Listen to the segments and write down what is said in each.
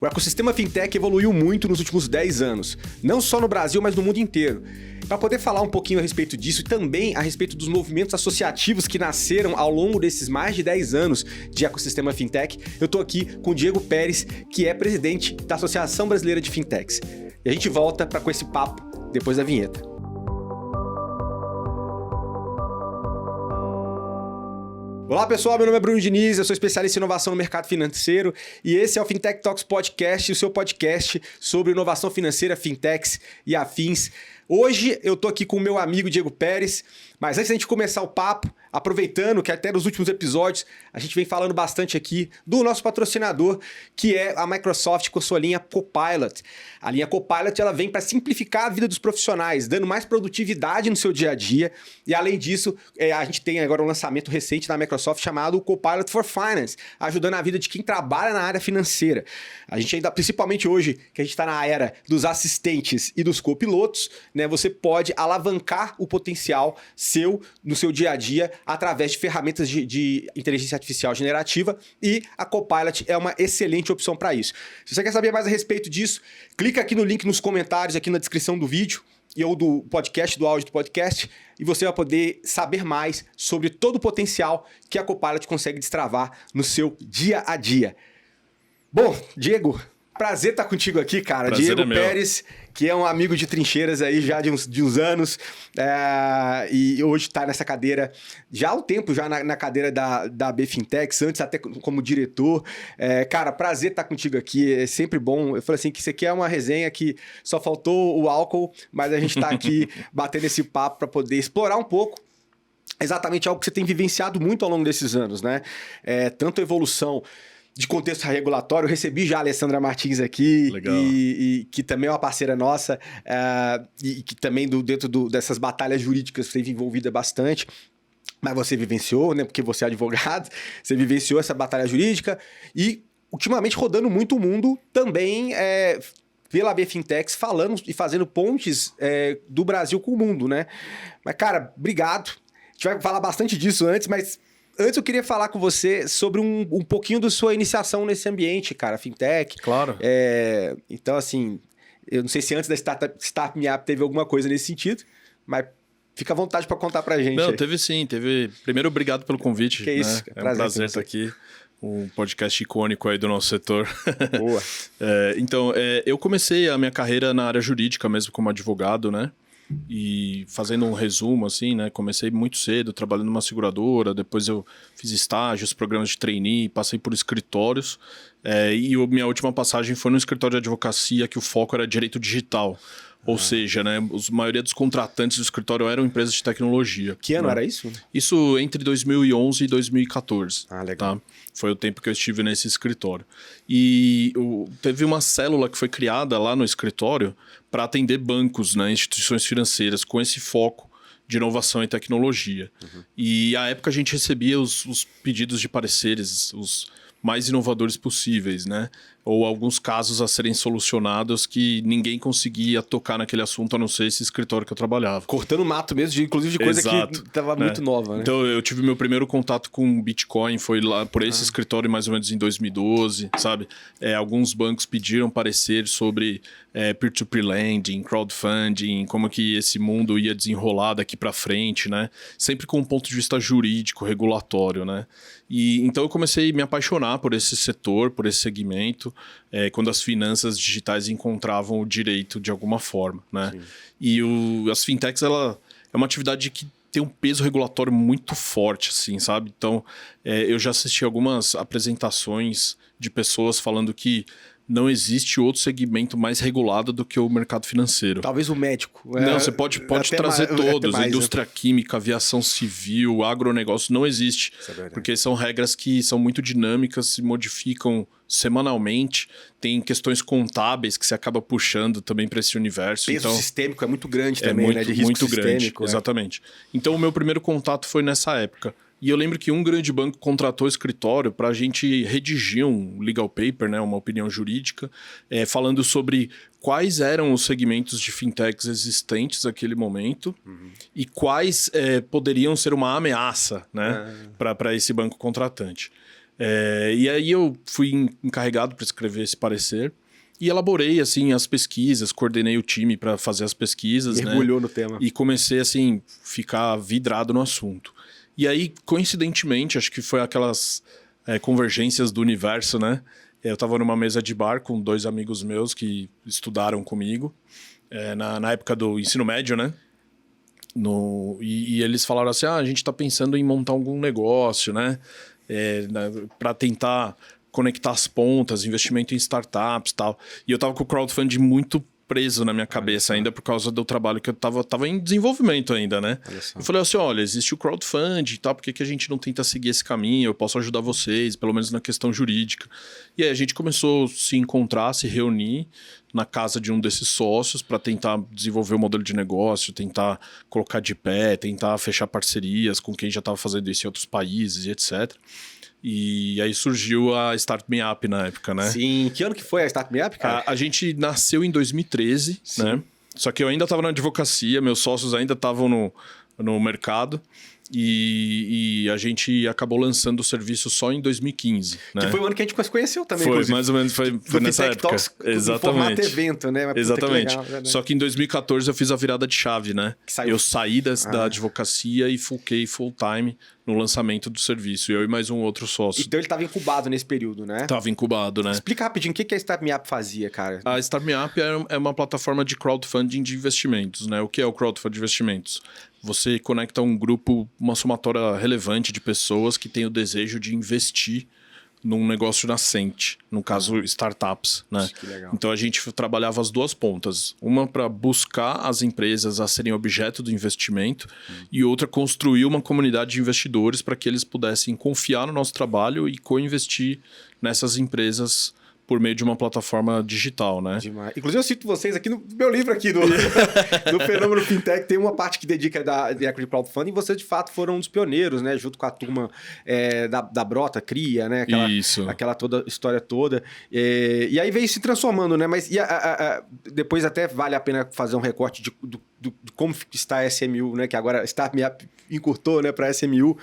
O ecossistema fintech evoluiu muito nos últimos 10 anos, não só no Brasil, mas no mundo inteiro. Para poder falar um pouquinho a respeito disso e também a respeito dos movimentos associativos que nasceram ao longo desses mais de 10 anos de ecossistema fintech, eu estou aqui com o Diego Pérez, que é presidente da Associação Brasileira de Fintechs. E a gente volta com esse papo depois da vinheta. Olá pessoal, meu nome é Bruno Diniz, eu sou especialista em inovação no mercado financeiro e esse é o Fintech Talks Podcast, o seu podcast sobre inovação financeira, fintechs e afins. Hoje eu tô aqui com o meu amigo Diego Pérez, mas antes da gente começar o papo, aproveitando que até nos últimos episódios a gente vem falando bastante aqui do nosso patrocinador, que é a Microsoft com sua linha Copilot. A linha Copilot ela vem para simplificar a vida dos profissionais, dando mais produtividade no seu dia a dia. E além disso, a gente tem agora um lançamento recente da Microsoft chamado Copilot for Finance, ajudando a vida de quem trabalha na área financeira. A gente ainda, principalmente hoje, que a gente está na era dos assistentes e dos copilotos, né, você pode alavancar o potencial seu no seu dia a dia através de ferramentas de inteligência artificial generativa e a Copilot é uma excelente opção para isso. Se você quer saber mais a respeito disso, clica aqui no link nos comentários, aqui na descrição do vídeo ou do podcast, do áudio do podcast, e você vai poder saber mais sobre todo o potencial que a Copilot consegue destravar no seu dia a dia. Bom, Diego, prazer estar contigo aqui, cara. Prazer Diego Pérez, que é um amigo de trincheiras aí já de uns anos, e hoje está nessa cadeira, já há um tempo já na cadeira da B Fintechs, antes até como diretor. Cara, prazer estar contigo aqui, é sempre bom. Eu falei assim, que isso aqui é uma resenha que só faltou o álcool, mas a gente está aqui batendo esse papo para poder explorar um pouco exatamente algo que você tem vivenciado muito ao longo desses anos, né? Tanto a evolução de contexto regulatório. Eu recebi já a Alessandra Martins aqui, e que também é uma parceira nossa, e que também dentro dessas batalhas jurídicas esteve envolvida bastante. Mas você vivenciou, né? Porque você é advogado, você vivenciou essa batalha jurídica e ultimamente rodando muito o mundo também pela B Fintechs, falando e fazendo pontes do Brasil com o mundo, né? Mas, cara, obrigado. A gente vai falar bastante disso antes eu queria falar com você sobre um pouquinho da sua iniciação nesse ambiente, cara, fintech. Claro. Então, assim, eu não sei se antes da Startup Me Up teve alguma coisa nesse sentido, mas fica à vontade para contar pra gente. Não, aí. teve sim. Primeiro, obrigado pelo convite. Que isso, né? É um prazer estar aqui. Um podcast icônico aí do nosso setor. Boa. Então, eu comecei a minha carreira na área jurídica mesmo como advogado, né? E fazendo um resumo, assim, né? Comecei muito cedo, trabalhando numa seguradora, depois eu fiz estágios, programas de trainee, passei por escritórios, e minha última passagem foi no escritório de advocacia, que o foco era direito digital. Ou seja, né, a maioria dos contratantes do escritório eram empresas de tecnologia. Que ano era isso? Isso entre 2011 e 2014. Ah, legal. Tá? Foi o tempo que eu estive nesse escritório. E teve uma célula que foi criada lá no escritório para atender bancos, né, instituições financeiras, com esse foco de inovação e tecnologia. Uhum. E à época a gente recebia os pedidos de pareceres, os mais inovadores possíveis, né? Ou alguns casos a serem solucionados que ninguém conseguia tocar naquele assunto, a não ser esse escritório que eu trabalhava. Cortando mato mesmo, inclusive de coisa Exato, que estava muito nova, né? Então eu tive meu primeiro contato com Bitcoin, foi lá por esse escritório mais ou menos em 2012, sabe? Alguns bancos pediram parecer sobre peer-to-peer lending, crowdfunding, como que esse mundo ia desenrolar daqui para frente, né? Sempre com um ponto de vista jurídico, regulatório, né? E então eu comecei a me apaixonar por esse setor, por esse segmento, quando as finanças digitais encontravam o direito de alguma forma, né? Sim. E as fintechs, ela é uma atividade que tem um peso regulatório muito forte, assim, sabe? Então, eu já assisti algumas apresentações de pessoas falando que não existe outro segmento mais regulado do que o mercado financeiro. Talvez o médico. Não, você pode trazer todos. A indústria química, aviação civil, agronegócio, não existe. Porque são regras que são muito dinâmicas, se modificam semanalmente. Tem questões contábeis que você acaba puxando também para esse universo. O peso sistêmico é muito grande também, muito, né? De risco muito sistêmico. Grande, exatamente. Então, o meu primeiro contato foi nessa época. E eu lembro que um grande banco contratou o escritório para a gente redigir um legal paper, né, uma opinião jurídica, falando sobre quais eram os segmentos de fintechs existentes naquele momento e quais poderiam ser uma ameaça, né, para esse banco contratante. E aí eu fui encarregado para escrever esse parecer e elaborei assim as pesquisas, coordenei o time para fazer as pesquisas, Mergulhou no tema. E comecei assim ficar vidrado no assunto. E aí, coincidentemente, acho que foi aquelas convergências do universo, né? Eu estava numa mesa de bar com 2 amigos meus que estudaram comigo na época do ensino médio, né? E eles falaram assim, a gente está pensando em montar algum negócio, né? Para tentar conectar as pontas, investimento em startups e tal. E eu tava com o crowdfunding muito preso na minha cabeça ainda por causa do trabalho que eu tava em desenvolvimento ainda, né? Eu falei assim, olha, existe o crowdfunding e tal, por que a gente não tenta seguir esse caminho? Eu posso ajudar vocês, pelo menos na questão jurídica. E aí a gente começou a se encontrar, se reunir na casa de um desses sócios para tentar desenvolver o modelo de negócio, tentar colocar de pé, tentar fechar parcerias com quem já estava fazendo isso em outros países e etc. E aí surgiu a Start Me Up na época, né? Sim, que ano que foi a Start Me Up, cara? A gente nasceu em 2013, sim, né? Só que eu ainda estava na advocacia, meus sócios ainda estavam no mercado. E a gente acabou lançando o serviço só em 2015. Né? Que foi o ano que a gente se conheceu também. Foi, mais ou menos, foi nessa época. Talks, exatamente. Em formato evento, né? Mas exatamente. Que legal, né? Só que em 2014 eu fiz a virada de chave, né? Eu saí da advocacia e foquei full time no lançamento do serviço. Eu e mais um outro sócio. Então ele estava incubado nesse período, né? Estava incubado, né? Explica rapidinho o que a Start Me Up fazia, cara. A Start Me Up é uma plataforma de crowdfunding de investimentos, né? O que é o crowdfunding de investimentos? Você conecta um grupo, uma somatória relevante de pessoas que têm o desejo de investir num negócio nascente, no caso startups, né? Que legal. Então a gente trabalhava as 2 pontas, uma para buscar as empresas a serem objeto do investimento e outra construir uma comunidade de investidores para que eles pudessem confiar no nosso trabalho e co-investir nessas empresas por meio de uma plataforma digital, né? Demais. Inclusive, eu cito vocês aqui no meu livro aqui do Fenômeno Fintech, tem uma parte que dedica de Equity Crowdfunding e vocês, de fato, foram um dos pioneiros, né? Junto com a turma da Brota, Cria, né? Aquela toda história toda. E aí veio se transformando, né? Mas depois até vale a pena fazer um recorte de como está a SMU, né? Que agora Start Me Up encurtou, né, para a SMU.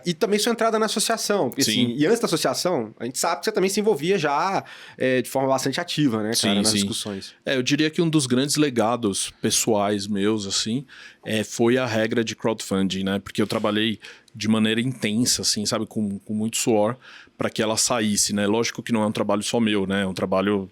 E também sua entrada na associação. Porque, assim, e antes da associação, a gente sabe que você também se envolvia já de forma bastante ativa, né, cara, nas discussões. Eu diria que um dos grandes legados pessoais meus, assim, foi a regra de crowdfunding, né? Porque eu trabalhei de maneira intensa, assim, sabe, com muito suor, para que ela saísse, né? Lógico que não é um trabalho só meu, né? É um trabalho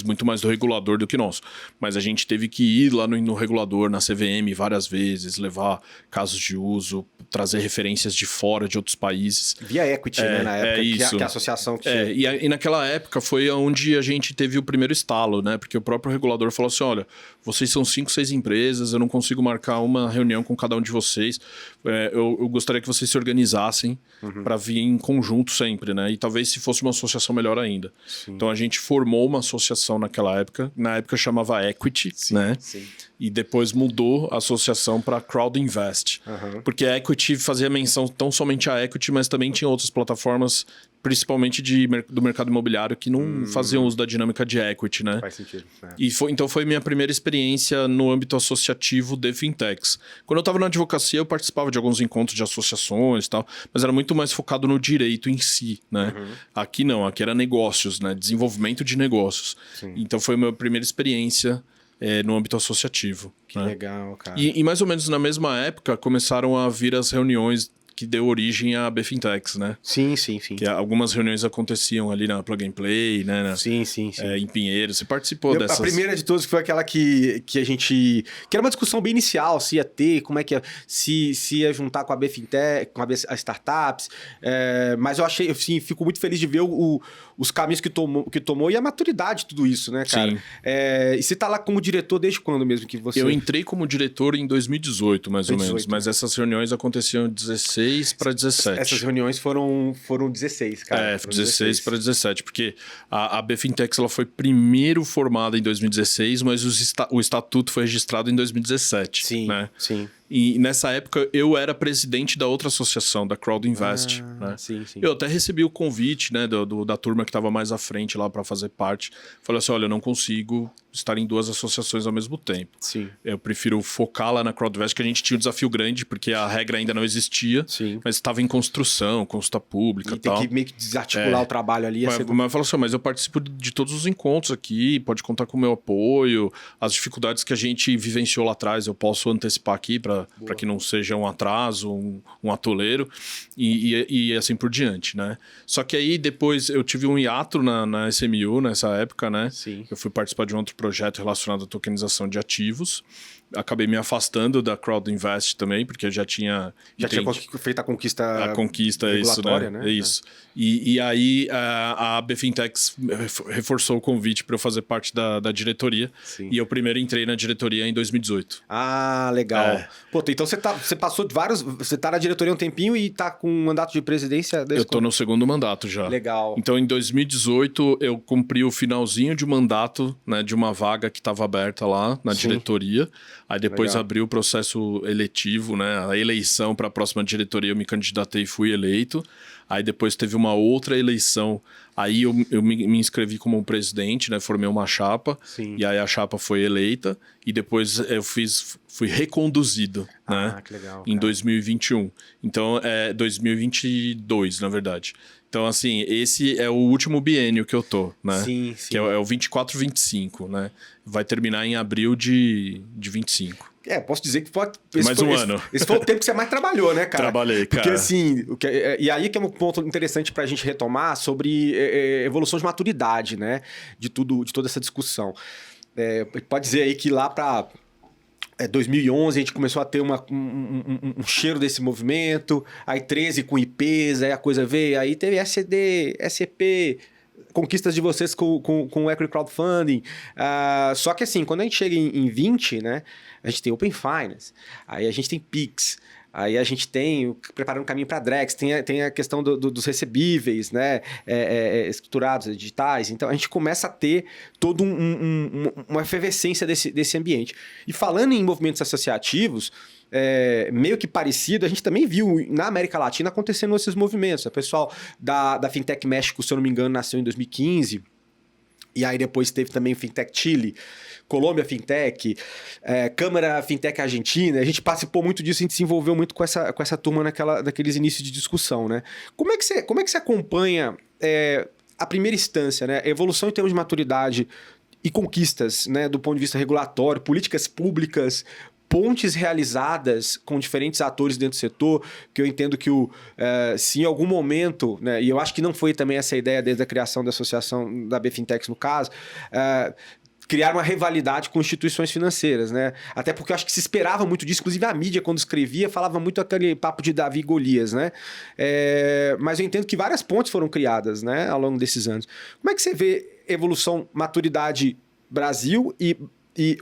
muito mais do regulador do que nosso. Mas a gente teve que ir lá no regulador, na CVM, várias vezes, levar casos de uso, trazer referências de fora, de outros países. Via Equity, né? Na época, isso. Que a associação que e naquela época foi onde a gente teve o primeiro estalo, né? Porque o próprio regulador falou assim, olha, vocês são 5, 6 empresas, eu não consigo marcar uma reunião com cada um de vocês. Eu gostaria que vocês se organizassem para vir em conjunto sempre, né? E talvez se fosse uma associação melhor ainda. Sim. Então a gente formou uma associação naquela época. Na época chamava Equity, né? Sim. E depois mudou a associação para Crowd Invest. Porque a Equity fazia menção tão somente a Equity, mas também tinha outras plataformas, principalmente do mercado imobiliário, que não faziam uso da dinâmica de Equity, né? Faz sentido. Então foi minha primeira experiência no âmbito associativo de fintechs. Quando eu estava na advocacia, eu participava de alguns encontros de associações e tal, mas era muito mais focado no direito em si, né? Aqui não, aqui era negócios, né? Desenvolvimento de negócios. Sim. Então foi a minha primeira experiência no âmbito associativo. Que legal, cara. E mais ou menos na mesma época começaram a vir as reuniões que deu origem à BFintex, né? Sim. Que algumas reuniões aconteciam ali na Plug and Play, né? Sim. Em Pinheiros. Você participou dessas? A primeira de todas foi aquela que a gente... Que era uma discussão bem inicial, se ia ter, como é que ia... Se ia juntar com a BFintech, com as startups. Mas eu achei, assim, fico muito feliz de ver os caminhos que tomou e a maturidade de tudo isso, né, cara? Sim. E você tá lá como diretor desde quando mesmo que você... Eu entrei como diretor em 2018, mais ou menos. Mas essas reuniões aconteciam em 16 para 17. Essas reuniões foram 16, cara. 16 para 17, porque a BFintex ela foi primeiro formada em 2016, mas o estatuto foi registrado em 2017. Sim, né? sim. E nessa época eu era presidente da outra associação, da Crowd Invest. Né? Sim, sim. Eu até recebi o convite, né, da turma que estava mais à frente lá para fazer parte. Falei assim, olha, eu não consigo estar em 2 associações ao mesmo tempo. Sim. Eu prefiro focar lá na Crowd Invest, que a gente tinha um desafio grande, porque a regra ainda não existia, Sim. mas estava em construção, consulta pública e tal. Tem que meio que desarticular o trabalho ali. Mas eu falo assim, mas eu participo de todos os encontros aqui, pode contar com o meu apoio, as dificuldades que a gente vivenciou lá atrás, eu posso antecipar aqui para que não seja um atraso, um atoleiro e assim por diante, né? Só que aí depois eu tive um hiato na SMU nessa época, né? Sim. Eu fui participar de um outro projeto relacionado à tokenização de ativos. Acabei me afastando da Crowd Invest também, porque eu já tinha feito a conquista. A conquista é isso, né? né? É isso. E aí a BFintex reforçou o convite para eu fazer parte da diretoria. Sim. E eu primeiro entrei na diretoria em 2018. Ah, legal. Pô, então você passou de vários. Você tá na diretoria há um tempinho e tá com um mandato de presidência desde Eu tô no 2º mandato já. Legal. Então, em 2018, eu cumpri o finalzinho de mandato, né, de uma vaga que estava aberta lá na diretoria. Aí depois abriu o processo eletivo, né? A eleição para a próxima diretoria, eu me candidatei e fui eleito. Aí depois teve uma outra eleição. Aí eu me inscrevi como presidente, né? Formei uma chapa. Sim. E aí a chapa foi eleita. E depois eu fui reconduzido, né? Que legal. Em 2021. Então, 2022, na verdade. Então, assim, esse é o último biênio que eu tô, né? Sim. Que é o 24-25, né? Vai terminar em abril de 25. Posso dizer que Mais um ano. Esse foi o tempo que você mais trabalhou, né, cara? Trabalhei, cara. Porque assim, e aí que é um ponto interessante pra gente retomar sobre evolução de maturidade, né? De toda essa discussão. Pode dizer aí que lá pra 2011 a gente começou a ter um cheiro desse movimento, aí 13 com IPs, aí a coisa veio, aí teve SED, SEP, conquistas de vocês com o Equity Crowdfunding. Só que assim, quando a gente chega em 20, né, a gente tem Open Finance, aí a gente tem Pix, aí a gente tem preparando o caminho para a Drex, tem a questão dos recebíveis, né, escriturados, digitais. Então a gente começa a ter toda uma efervescência desse ambiente. E falando em movimentos associativos, meio que parecido, a gente também viu na América Latina acontecendo esses movimentos. O pessoal da Fintech México, se eu não me engano, nasceu em 2015. E aí depois teve também o Fintech Chile, Colômbia Fintech, Câmara Fintech Argentina. A gente participou muito disso, a gente se envolveu muito com essa turma naqueles inícios de discussão, né? Como é que você acompanha a primeira instância, né? A evolução em termos de maturidade e conquistas, né? Do ponto de vista regulatório, políticas públicas, pontes realizadas com diferentes atores dentro do setor, que eu entendo que se em algum momento, né, e eu acho que não foi também essa ideia desde a criação da associação da BFintex no caso, criar uma rivalidade com instituições financeiras, né? Até porque eu acho que se esperava muito disso, inclusive a mídia, quando escrevia, falava muito aquele papo de Davi e Golias, né? Mas eu entendo que várias pontes foram criadas, né, ao longo desses anos. Como é que você vê evolução, maturidade Brasil e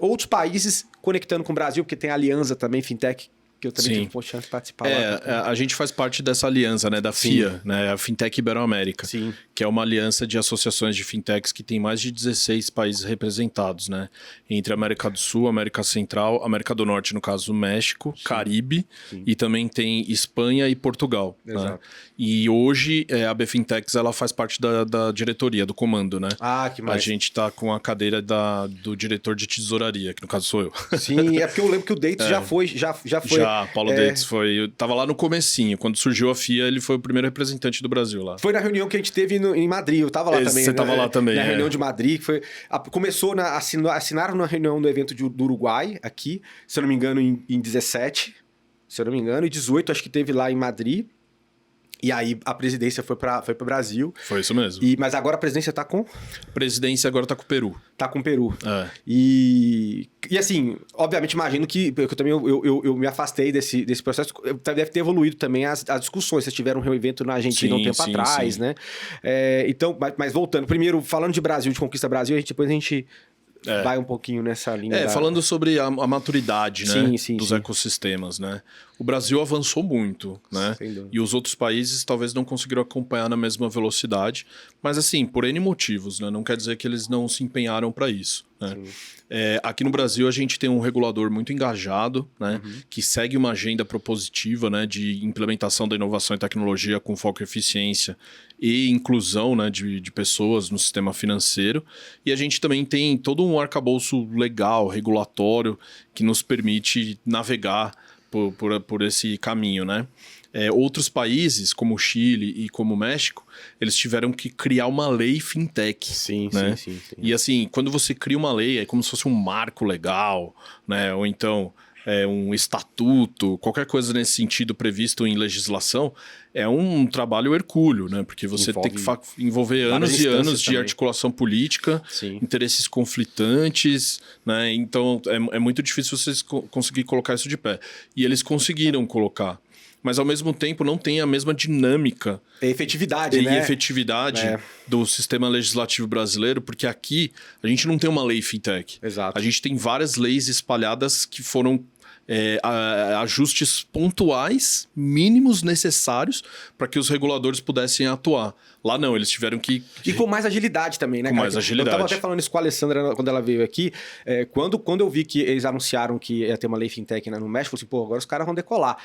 outros países conectando com o Brasil, porque tem a aliança também, Fintech, que eu também tive a chance de participar lá. A gente faz parte dessa aliança, né, da FIA, né, a Fintech Ibero-América, Sim. Que é uma aliança de associações de fintechs que tem mais de 16 países representados, né, entre América do Sul, América Central, América do Norte, no caso México, sim. Caribe, sim. E também tem Espanha e Portugal. Exato. Né? E hoje a BFintex ela faz parte da diretoria, do comando, né? Que mais. A gente está com a cadeira do diretor de tesouraria, que no caso sou eu. Sim, porque eu lembro que o Dates já foi. Já, Paulo Dates foi. Eu tava lá no comecinho. Quando surgiu a FIA, ele foi o primeiro representante do Brasil lá. Foi na reunião que a gente teve em Madrid. Eu tava lá também. Você tava lá também. Na reunião de Madrid. Começou assinaram na reunião do evento do Uruguai, aqui, se eu não me engano, em 17. Se eu não me engano, e 18 acho que teve lá em Madrid. E aí a presidência foi para o Brasil. Foi isso mesmo. Mas agora a presidência tá com? A presidência agora tá com o Peru. Tá com o Peru. E assim, obviamente imagino que eu também eu me afastei desse processo. Deve ter evoluído também as discussões. Vocês tiveram um evento na Argentina um tempo atrás, né? Então, mas voltando. Primeiro, falando de Brasil, de Conquista Brasil, depois a gente... vai um pouquinho nessa linha. Falando sobre a maturidade, né, dos sim. ecossistemas, né? O Brasil avançou muito, né? E os outros países talvez não conseguiram acompanhar na mesma velocidade, mas assim, por N motivos, né? Não quer dizer que eles não se empenharam para isso, né? Aqui no Brasil a gente tem um regulador muito engajado, né? Que segue uma agenda propositiva, né? De implementação da inovação e tecnologia com foco em eficiência e inclusão, né? de pessoas no sistema financeiro. E a gente também tem todo um arcabouço legal, regulatório, que nos permite navegar por esse caminho, né? Outros países, como o Chile e como o México, eles tiveram que criar uma lei fintech. Sim, né? sim. E assim, quando você cria uma lei, é como se fosse um marco legal, né? Ou então um estatuto, qualquer coisa nesse sentido previsto em legislação, é um trabalho hercúleo, né? Porque você tem que envolver anos e anos de articulação política, interesses conflitantes, né? Então é muito difícil vocês conseguir colocar isso de pé. E eles conseguiram colocar. Mas, ao mesmo tempo, não tem a mesma dinâmica efetividade, e efetividade do sistema legislativo brasileiro, porque aqui a gente não tem uma lei fintech. Exato. A gente tem várias leis espalhadas que foram ajustes pontuais, mínimos necessários para que os reguladores pudessem atuar. Lá não, eles tiveram que... E com mais agilidade também, né, com cara? mais agilidade. Eu estava até falando isso com a Alessandra quando ela veio aqui. Quando eu vi que eles anunciaram que ia ter uma lei fintech no México, eu falei assim, pô, agora os caras vão decolar.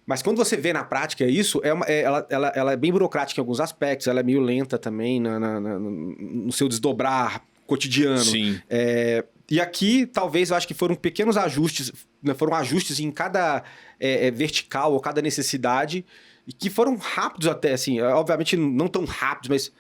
Mas quando você vê na prática isso, ela é bem burocrática em alguns aspectos, ela é meio lenta também no seu desdobrar cotidiano. Sim. E aqui, talvez, eu acho que foram pequenos ajustes, né, foram ajustes em cada vertical ou cada necessidade, e que foram rápidos até, assim, obviamente não tão rápidos, mas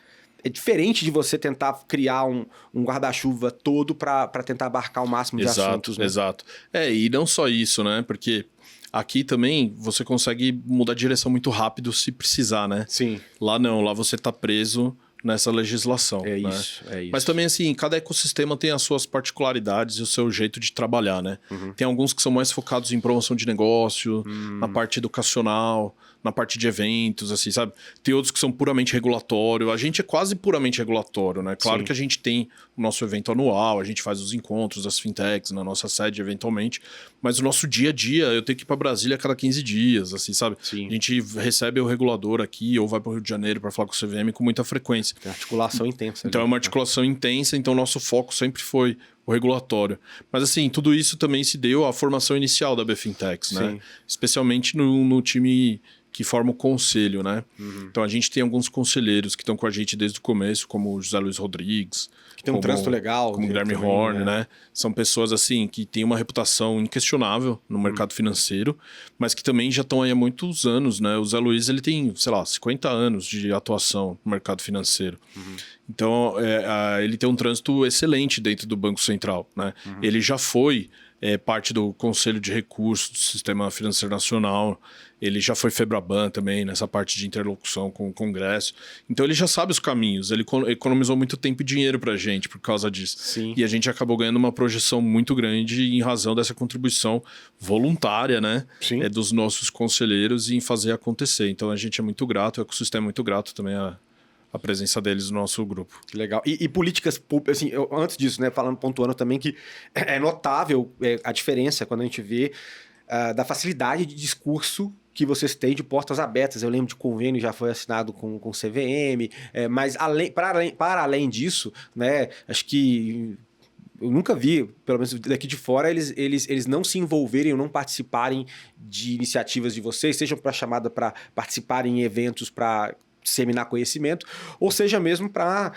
é diferente de você tentar criar um guarda-chuva todo para tentar abarcar o máximo de assuntos. Né? Exato. E não só isso, né? Porque... aqui também você consegue mudar de direção muito rápido se precisar, né? Sim. Lá não, lá você tá preso nessa legislação. É né? isso. Mas também, assim, cada ecossistema tem as suas particularidades e o seu jeito de trabalhar, né? Tem alguns que são mais focados em promoção de negócio, na parte educacional, na parte de eventos, assim, sabe? Tem outros que são puramente regulatório. A gente é quase puramente regulatório, né? Claro que a gente tem o nosso evento anual, a gente faz os encontros das fintechs na nossa sede, eventualmente, mas o nosso dia a dia, eu tenho que ir para Brasília a cada 15 dias, assim, sabe? Sim. A gente recebe o regulador aqui ou vai para o Rio de Janeiro para falar com o CVM com muita frequência. Tem articulação intensa. Então é uma articulação intensa, então o nosso foco sempre foi o regulatório. Mas assim, tudo isso também se deu à formação inicial da BFintex, né? Especialmente no time que forma o conselho, né? Então a gente tem alguns conselheiros que estão com a gente desde o começo, como o José Luiz Rodrigues. Que tem um trânsito legal. Como o Guilherme Horn, né? São pessoas assim que têm uma reputação inquestionável no mercado financeiro, mas que também já estão aí há muitos anos, né? O Zé Luiz, ele tem, sei lá, 50 anos de atuação no mercado financeiro. Então, ele tem um trânsito excelente dentro do Banco Central, né? Ele já foi parte do Conselho de Recursos do Sistema Financeiro Nacional, ele já foi FEBRABAN também, nessa parte de interlocução com o Congresso. Então ele já sabe os caminhos, ele economizou muito tempo e dinheiro pra gente por causa disso. Sim. E a gente acabou ganhando uma projeção muito grande em razão dessa contribuição voluntária, né? Dos nossos conselheiros em fazer acontecer. Então a gente é muito grato, o ecossistema é muito grato também a presença deles no nosso grupo. Legal. E políticas públicas, assim, antes disso, né, pontuando também que é notável a diferença quando a gente vê da facilidade de discurso que vocês têm de portas abertas. Eu lembro de convênio já foi assinado com o CVM, mas para além disso, né, acho que eu nunca vi, pelo menos daqui de fora, eles não se envolverem ou não participarem de iniciativas de vocês, sejam para chamada para participarem em eventos para disseminar conhecimento, ou seja mesmo para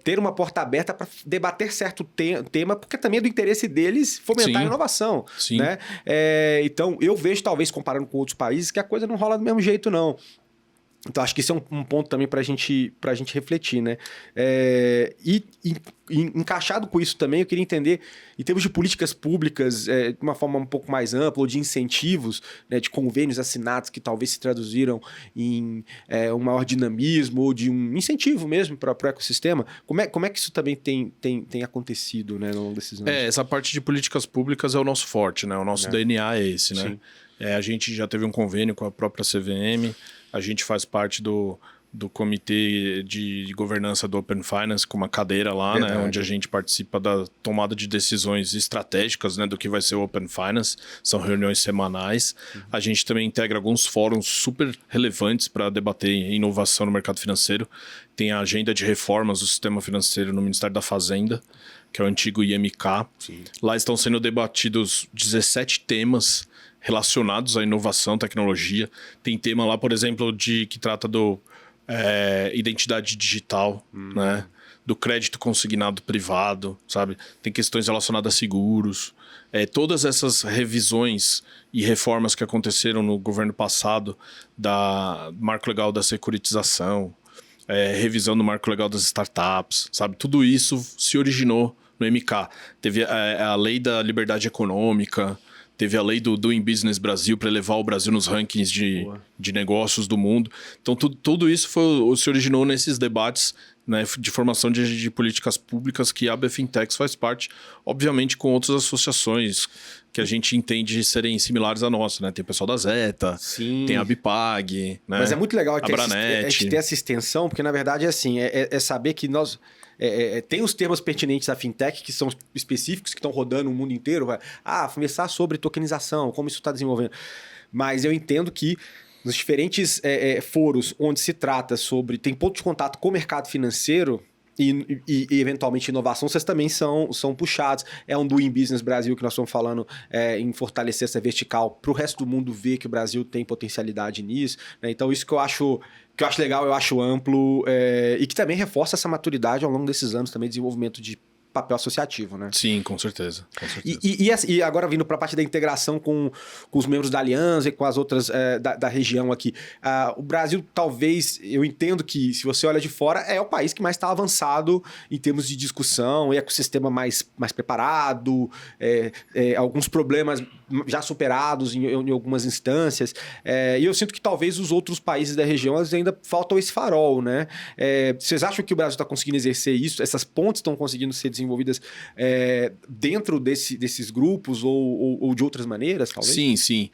ter uma porta aberta para debater certo tema, porque também é do interesse deles fomentar a inovação. Sim. Né? Então, eu vejo, talvez, comparando com outros países, que a coisa não rola do mesmo jeito, não. Então, acho que isso é um ponto também para a gente refletir, né? E encaixado com isso também, eu queria entender, em termos de políticas públicas, de uma forma um pouco mais ampla, ou de incentivos, né, de convênios assinados que talvez se traduziram em um maior dinamismo, ou de um incentivo mesmo para o ecossistema. Como é que isso também tem acontecido, né, ao longo desses anos? Essa parte de políticas públicas é o nosso forte, né? O nosso DNA é esse, né? A gente já teve um convênio com a própria CVM, a gente faz parte do do comitê de governança do Open Finance, com uma cadeira lá, né, onde a gente participa da tomada de decisões estratégicas, né, do que vai ser o Open Finance. São reuniões semanais. A gente também integra alguns fóruns super relevantes para debater inovação no mercado financeiro. Tem a agenda de reformas do sistema financeiro no Ministério da Fazenda, que é o antigo IMK. Sim. Lá estão sendo debatidos 17 temas relacionados à inovação, tecnologia. Tem tema lá, por exemplo, que trata do identidade digital, né? Do crédito consignado privado, sabe? Tem questões relacionadas a seguros. Todas essas revisões e reformas que aconteceram no governo passado, da marco legal da securitização, revisão do marco legal das startups, sabe? Tudo isso se originou no MK. Teve a lei da liberdade econômica, teve a lei do Doing Business Brasil para elevar o Brasil nos rankings de negócios do mundo. Então, tudo isso se originou nesses debates, né, de formação de políticas públicas que a AB Fintechs faz parte, obviamente com outras associações que a gente entende serem similares à nossa, né? Tem o pessoal da Zeta, Sim. Tem a Bipag, né? Mas é muito legal a gente ter essa extensão, porque na verdade é assim, saber que nós... tem os termos pertinentes à fintech que são específicos, que estão rodando no mundo inteiro. Conversar sobre tokenização, como isso está desenvolvendo. Mas eu entendo que nos diferentes foros onde se trata sobre... Tem ponto de contato com o mercado financeiro e eventualmente inovação, vocês também são puxados. É um Doing Business Brasil que nós estamos falando em fortalecer essa vertical para o resto do mundo ver que o Brasil tem potencialidade nisso, né? Então isso que eu acho legal, eu acho amplo e que também reforça essa maturidade ao longo desses anos também, desenvolvimento de papel associativo, né? Sim, com certeza. Com certeza. E agora vindo para a parte da integração com os membros da aliança e com as outras da região aqui. O Brasil, talvez, eu entendo que, se você olha de fora, é o país que mais está avançado em termos de discussão, ecossistema mais preparado, alguns problemas já superados em algumas instâncias. E eu sinto que talvez os outros países da região ainda faltam esse farol, né? Vocês acham que o Brasil está conseguindo exercer isso? Essas pontes estão conseguindo ser desenvolvidas dentro desses grupos ou de outras maneiras, talvez? Sim, sim.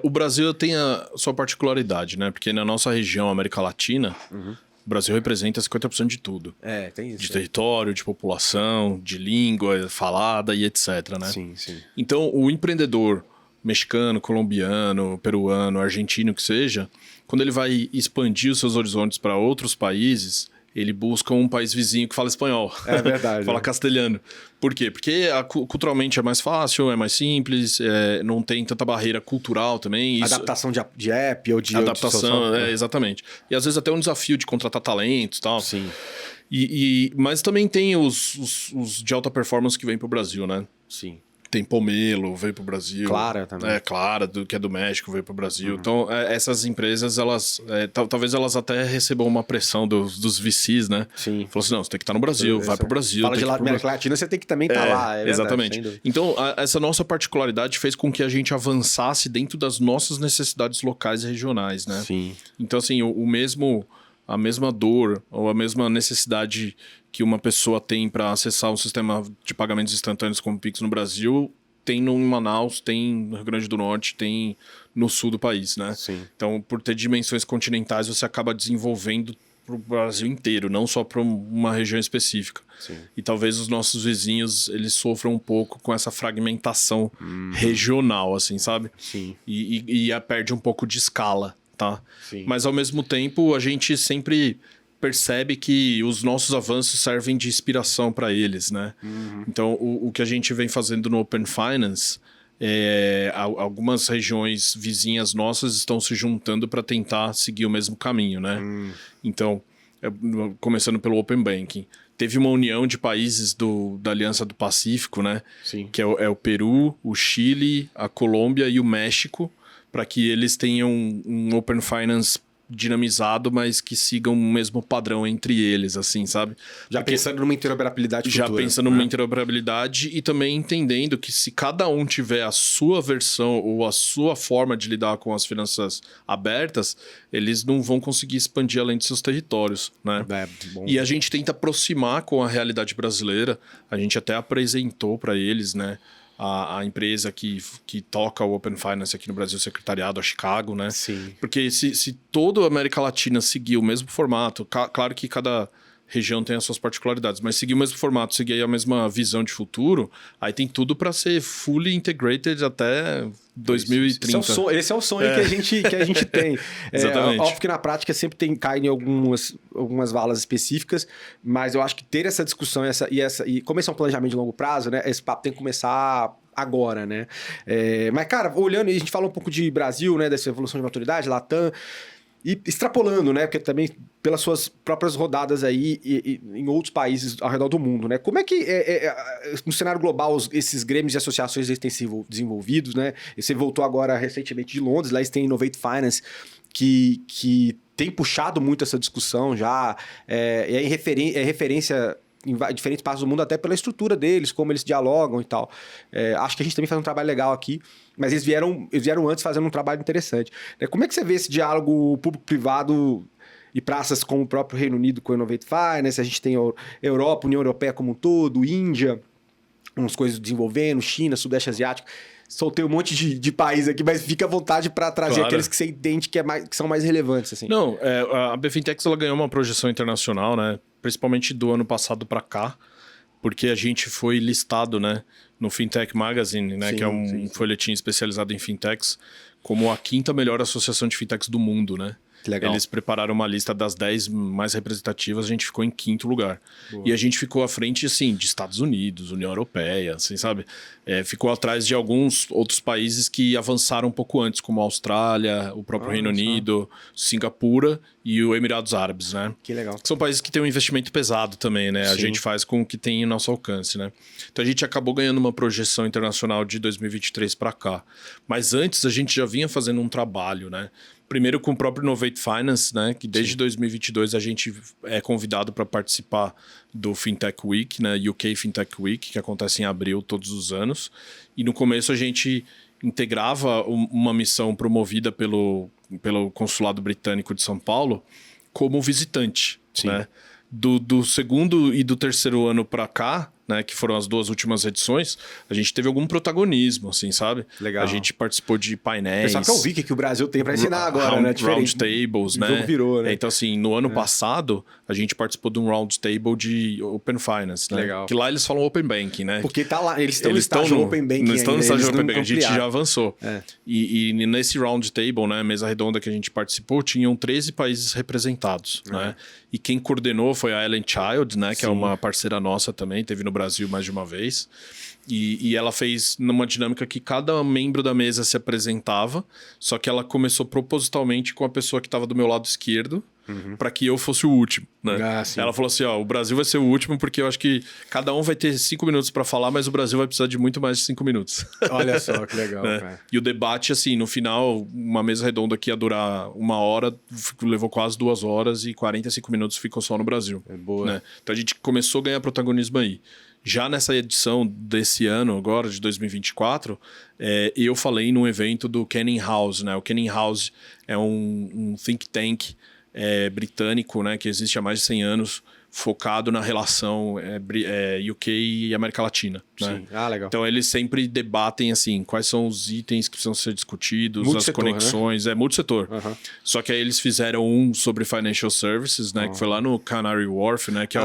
O Brasil tem a sua particularidade, né? Porque na nossa região, América Latina, o Brasil representa 50% de tudo. Tem isso. De território, de população, de língua falada e etc, né? Sim, sim. Então, o empreendedor mexicano, colombiano, peruano, argentino, que seja, quando ele vai expandir os seus horizontes para outros países, ele busca um país vizinho que fala espanhol. É verdade. Fala castelhano. Por quê? Porque culturalmente é mais fácil, é mais simples, não tem tanta barreira cultural também. Adaptação de app ou de... Adaptação, exatamente. E às vezes até um desafio de contratar talentos e tal. Sim. Mas também tem os de alta performance que vêm pro Brasil, né? Sim. Tem Pomelo, veio pro Brasil. Clara também. Clara, que é do México, veio pro Brasil. Então, essas empresas, elas talvez elas até recebam uma pressão dos VCs, né? Sim. Falou assim, não, você tem que estar no Brasil, vai pro Brasil. Fala de América Latina, você tem que também estar lá. Exatamente. Verdade, então, essa nossa particularidade fez com que a gente avançasse dentro das nossas necessidades locais e regionais, né? Sim. Então, assim, a mesma dor ou a mesma necessidade que uma pessoa tem para acessar um sistema de pagamentos instantâneos como o Pix no Brasil, tem em Manaus, tem no Rio Grande do Norte, tem no sul do país, né? Sim. Então, por ter dimensões continentais, você acaba desenvolvendo para o Brasil inteiro, não só para uma região específica. Sim. E talvez os nossos vizinhos, eles sofram um pouco com essa fragmentação regional, assim, sabe? Sim. E perde um pouco de escala, tá? Sim. Mas, ao mesmo tempo, a gente sempre percebe que os nossos avanços servem de inspiração para eles, né? Então, o que a gente vem fazendo no Open Finance, algumas regiões vizinhas nossas estão se juntando para tentar seguir o mesmo caminho, né? Então, começando pelo Open Banking, teve uma união de países da Aliança do Pacífico, né? Sim. Que é o Peru, o Chile, a Colômbia e o México, para que eles tenham um Open Finance dinamizado, mas que sigam o mesmo padrão entre eles, assim, sabe? Pensando numa interoperabilidade futura. Já pensando numa interoperabilidade e também entendendo que se cada um tiver a sua versão ou a sua forma de lidar com as finanças abertas, eles não vão conseguir expandir além de seus territórios, né? Bom. E a gente tenta aproximar com a realidade brasileira. A gente até apresentou para eles, né? a empresa que toca o Open Finance aqui no Brasil, o secretariado, a Chicago, né? Sim. Porque se toda a América Latina seguir o mesmo formato, claro que cada região tem as suas particularidades, mas seguir o mesmo formato, seguir a mesma visão de futuro, aí tem tudo para ser fully integrated até 2030. Esse é o sonho que a gente tem. Exatamente. Óbvio que na prática sempre cai em algumas valas específicas, mas eu acho que ter essa discussão e como esse é um planejamento de longo prazo, né? Esse papo tem que começar agora, né? Mas, cara, olhando, e a gente fala um pouco de Brasil, né? Dessa evolução de maturidade, Latam, e extrapolando, né? Porque também pelas suas próprias rodadas aí e em outros países ao redor do mundo, né? Como é que, no cenário global, esses grêmios e associações eles têm se desenvolvidos, né? E você voltou agora recentemente de Londres, lá eles têm Innovate Finance, que tem puxado muito essa discussão já, é referência em diferentes partes do mundo, até pela estrutura deles, como eles dialogam e tal. Acho que a gente também faz um trabalho legal aqui, mas eles vieram antes fazendo um trabalho interessante. Como é que você vê esse diálogo público-privado e praças como o próprio Reino Unido com o Innovate Finance? A gente tem a Europa, União Europeia como um todo, Índia, umas coisas desenvolvendo, China, Sudeste Asiático. Soltei um monte de país aqui, mas fica à vontade para trazer aqueles que você entende que são mais relevantes. Assim. Não, a BFintex ela ganhou uma projeção internacional, né? Principalmente do ano passado para cá, porque a gente foi listado, né, no Fintech Magazine, né, sim, que é um folhetim especializado em fintechs, como a 5ª melhor associação de fintechs do mundo, né? Legal. Eles prepararam uma lista das 10 mais representativas, a gente ficou em 5º lugar. Boa. E a gente ficou à frente, assim, de Estados Unidos, União Europeia, assim, sabe? Ficou atrás de alguns outros países que avançaram um pouco antes, como a Austrália, o próprio Reino Unido, Singapura e o Emirados Árabes, né? Que legal. São países que têm um investimento pesado também, né? Sim. A gente faz com o que tem em nosso alcance, né? Então a gente acabou ganhando uma projeção internacional de 2023 para cá. Mas antes a gente já vinha fazendo um trabalho, né? Primeiro com o próprio Innovate Finance, né? Que desde 2022 a gente é convidado para participar do Fintech Week, né? UK Fintech Week, que acontece em abril todos os anos. E no começo a gente integrava uma missão promovida pelo Consulado Britânico de São Paulo como visitante, né? Do segundo e do terceiro ano para cá, né, que foram as 2 últimas edições, a gente teve algum protagonismo, assim, sabe? Legal. A gente participou de painéis. Só que eu vi que o Brasil tem para ensinar agora, né? Round tables, né? O jogo virou, né? Então, assim, no ano passado, a gente participou de um round table de Open Finance, né? Legal. Que lá eles falam Open Banking, né? Porque tá lá, eles estão no estágio Open Banking. Não estão no estágio Open Banking, a gente já avançou. É. E nesse round table, né, mesa redonda que a gente participou, tinham 13 países representados, né? E quem coordenou foi a Ellen Child, né? Que é uma parceira nossa também, teve no Brasil mais de uma vez. E ela fez numa dinâmica que cada membro da mesa se apresentava, só que ela começou propositalmente com a pessoa que estava do meu lado esquerdo, para que eu fosse o último, né? Ela falou assim, ó, o Brasil vai ser o último porque eu acho que cada um vai ter 5 minutos para falar, mas o Brasil vai precisar de muito mais de 5 minutos. Olha só, que legal, né? Cara. E o debate, assim, no final, uma mesa redonda que ia durar 1 hora, levou quase 2 horas e 45 minutos ficou só no Brasil. Boa. Né? Então a gente começou a ganhar protagonismo aí. Já nessa edição desse ano, agora, de 2024, eu falei num evento do Canning House, né? O Canning House é um think tank britânico, né? Que existe há mais de 100 anos, focado na relação UK e América Latina. Né? Sim. Ah, legal. Então, eles sempre debatem, assim, quais são os itens que precisam ser discutidos, as conexões. Né? Multissetor. Só que aí eles fizeram um sobre Financial Services, né? Que foi lá no Canary Wharf, né? Que é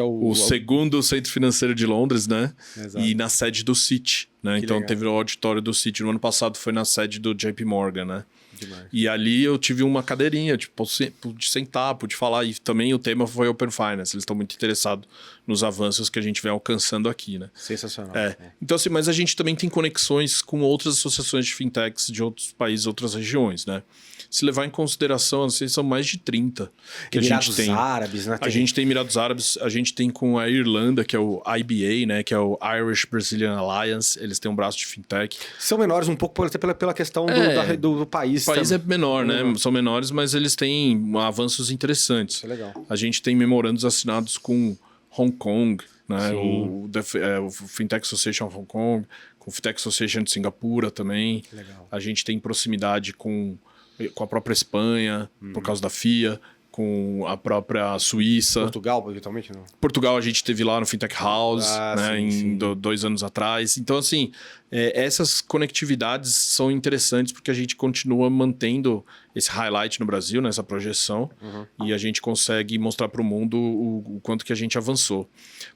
o segundo centro financeiro de Londres, né? Exato. E na sede do Citi, né? Então, legal. Teve o auditório do Citi. No ano passado foi na sede do JP Morgan, né? Demais. E ali eu tive uma cadeirinha, tipo, pude sentar, pude falar. E também o tema foi Open Finance. Eles estão muito interessados nos avanços que a gente vem alcançando aqui, né? Sensacional. Então, assim, mas a gente também tem conexões com outras associações de fintechs de outros países, outras regiões, né? Se levar em consideração, assim, são mais de 30 que Emirados a gente tem. Árabes, né? A gente tem Emirados Árabes, a gente tem com a Irlanda, que é o IBA, né? Que é o Irish Brazilian Alliance. Eles têm um braço de fintech. São menores um pouco pela questão do país. O país é menor, né? São menores, mas eles têm avanços interessantes. Isso é legal. A gente tem memorandos assinados com Hong Kong, né? O Fintech Association of Hong Kong, com o Fintech Association de Singapura também. Legal. A gente tem proximidade com a própria Espanha, por causa da FIA, com a própria Suíça. Portugal, eventualmente, não? Portugal a gente teve lá no Fintech House, né, sim. 2 anos atrás. Então, assim, essas conectividades são interessantes porque a gente continua mantendo esse highlight no Brasil, nessa projeção, e a gente consegue mostrar para o mundo o quanto que a gente avançou.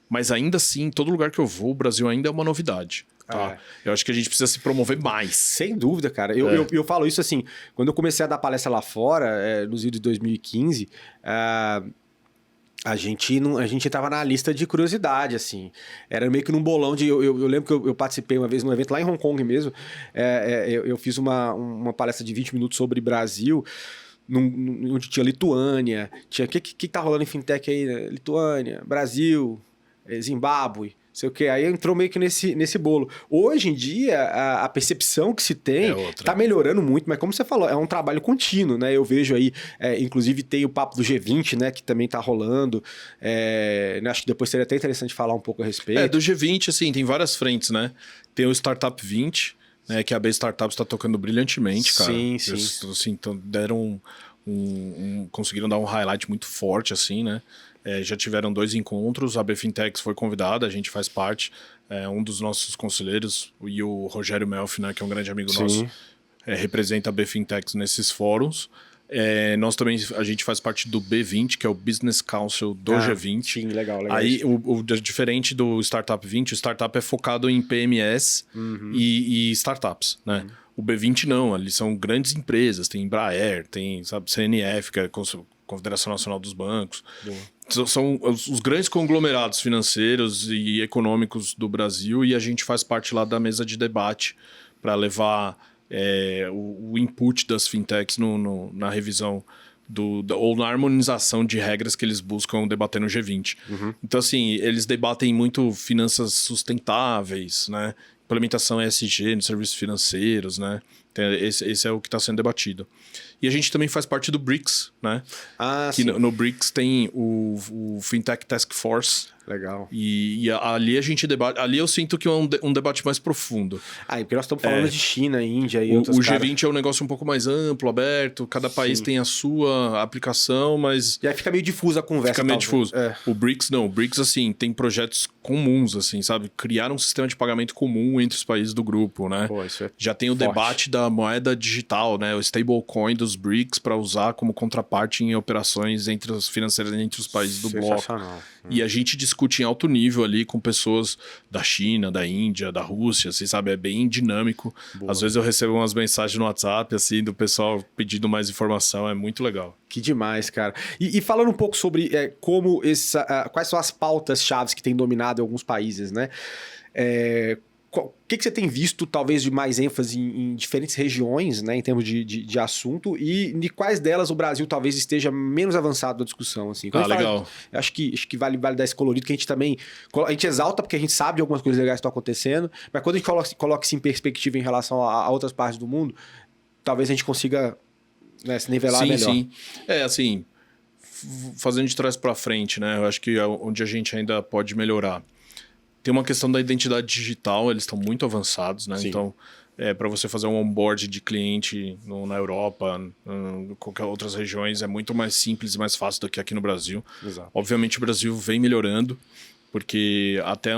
Mas ainda assim, em todo lugar que eu vou, o Brasil ainda é uma novidade. Tá? Eu acho que a gente precisa se promover mais. Sem dúvida, cara. Eu falo isso assim, quando eu comecei a dar palestra lá fora, nos idos de 2015, a gente tava na lista de curiosidade, assim. Era meio que num bolão de... Eu lembro que eu participei uma vez num evento lá em Hong Kong mesmo. Eu fiz uma palestra de 20 minutos sobre Brasil, onde tinha Lituânia, tinha... O que tá rolando em fintech aí? Lituânia, Brasil, Zimbábue, sei o quê. Aí entrou meio que nesse bolo. Hoje em dia, a percepção que se tem tá melhorando muito, mas como você falou, é um trabalho contínuo, né? Eu vejo aí, inclusive tem o papo do G20, né? Que também tá rolando. Acho que depois seria até interessante falar um pouco a respeito. Do G20, assim, tem várias frentes, né? Tem o Startup 20, né? Que a B Startups está tocando brilhantemente, cara. Sim. Eles, assim, deram conseguiram dar um highlight muito forte, assim, né? Já tiveram 2 encontros, a BFintex foi convidada, a gente faz parte, um dos nossos conselheiros, e o Rogério Melfi, né, que é um grande amigo nosso, representa a BFintex nesses fóruns. Nós também, a gente faz parte do B20, que é o Business Council do G20. Sim, legal. Aí, diferente do Startup 20, o Startup é focado em PMS e startups, né? O B20 não, ali são grandes empresas, tem Embraer, tem, sabe, CNF, que é a Confederação Nacional dos Bancos. São os grandes conglomerados financeiros e econômicos do Brasil, e a gente faz parte lá da mesa de debate para levar o input das fintechs na revisão ou na harmonização de regras que eles buscam debater no G20. Então, assim, eles debatem muito finanças sustentáveis, né? Implementação ESG nos serviços financeiros, né? Esse é o que está sendo debatido. E a gente também faz parte do BRICS, né? Que no BRICS tem o Fintech Task Force. Legal. E ali a gente debate. Ali eu sinto que é um debate mais profundo. Porque nós estamos falando de China, Índia e o outros G20 é um negócio um pouco mais amplo, aberto. Cada país tem a sua aplicação, mas... E aí fica meio difusa a conversa. Fica meio difuso. O BRICS não. O BRICS, assim, tem projetos comuns, assim, sabe? Criar um sistema de pagamento comum entre os países do grupo, né? Isso já tem o debate da moeda digital, né? O stablecoin dos BRICS para usar como contraparte em operações financeiras entre os países do bloco. E a gente discute em alto nível ali com pessoas da China, da Índia, da Rússia, assim, sabe? É bem dinâmico. Às vezes eu recebo umas mensagens no WhatsApp, assim, do pessoal pedindo mais informação. É muito legal. Que demais, cara. E falando um pouco sobre quais são as pautas-chave que têm dominado em alguns países, né? O que você tem visto, talvez, de mais ênfase em diferentes regiões, né, em termos de assunto, e de quais delas o Brasil talvez esteja menos avançado na discussão? Assim. Legal. Acho que vale dar esse colorido, que a gente também... A gente exalta porque a gente sabe de algumas coisas legais que estão acontecendo, mas quando a gente coloca isso em perspectiva em relação a outras partes do mundo, talvez a gente consiga, né, se nivelar melhor. Sim. Assim, fazendo de trás para frente, né? Eu acho que é onde a gente ainda pode melhorar. Tem uma questão da identidade digital, eles estão muito avançados, né? Sim. Então, para você fazer um onboard de cliente na Europa, em qualquer outras regiões, é muito mais simples e mais fácil do que aqui no Brasil. Exato. Obviamente, o Brasil vem melhorando, porque até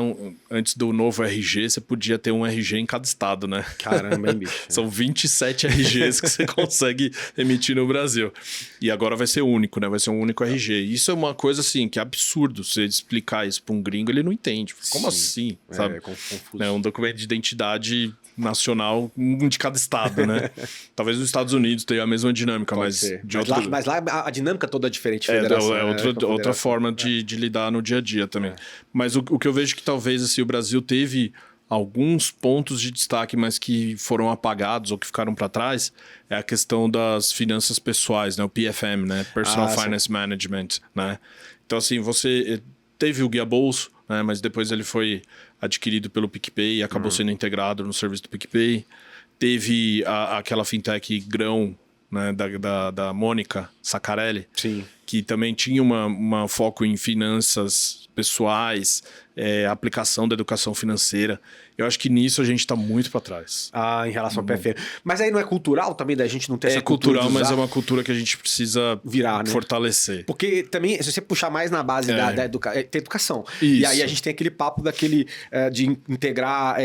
antes do novo RG, você podia ter um RG em cada estado, né? Caramba, hein, bicho? São 27 RGs que você consegue emitir no Brasil. E agora vai ser único, né? Vai ser um único RG. Isso é uma coisa, assim, que é absurdo. Você explicar isso para um gringo, ele não entende. Como assim? Sabe? Confuso. É um documento de identidade nacional, um de cada estado, né? Talvez os Estados Unidos tenha a mesma dinâmica, mas... Mas lá a dinâmica toda é diferente. Outra forma de lidar no dia a dia também. Mas o que eu vejo que talvez assim, o Brasil teve alguns pontos de destaque, mas que foram apagados ou que ficaram para trás, é a questão das finanças pessoais, né? O PFM, né? Personal Finance Management, né? Então, assim, você teve o Guia Bolso, né? Mas depois ele foi adquirido pelo PicPay e acabou sendo integrado no serviço do PicPay. Teve aquela fintech Grão, né, da Mônica Saccarelli, Sim. que também tinha uma foco em finanças pessoais, aplicação da educação financeira. Eu acho que nisso a gente está muito para trás. Em relação ao PFM. Mas aí não é cultural também da gente não ter essa cultura? É cultural, mas é uma cultura que a gente precisa virar, né? Fortalecer. Porque também, se você puxar mais na base da educação. Isso. E aí a gente tem aquele papo de integrar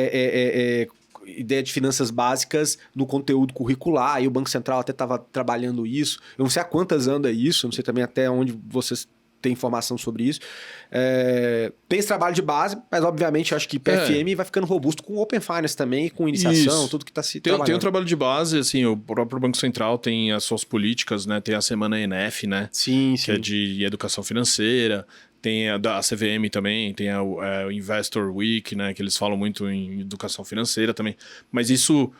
ideia de finanças básicas no conteúdo curricular. E o Banco Central até estava trabalhando isso. Eu não sei há quantas anda isso, eu não sei também até onde vocês tem informação sobre isso. Tem esse trabalho de base, mas obviamente eu acho que PFM vai ficando robusto com Open Finance também, com iniciação, tudo que está se trabalhando. Tem um trabalho de base, assim, o próprio Banco Central tem as suas políticas, né? Tem a Semana ENF, né? Sim. Que é de educação financeira. Tem a CVM também, tem o Investor Week, né? Que eles falam muito em educação financeira também. Mas isso...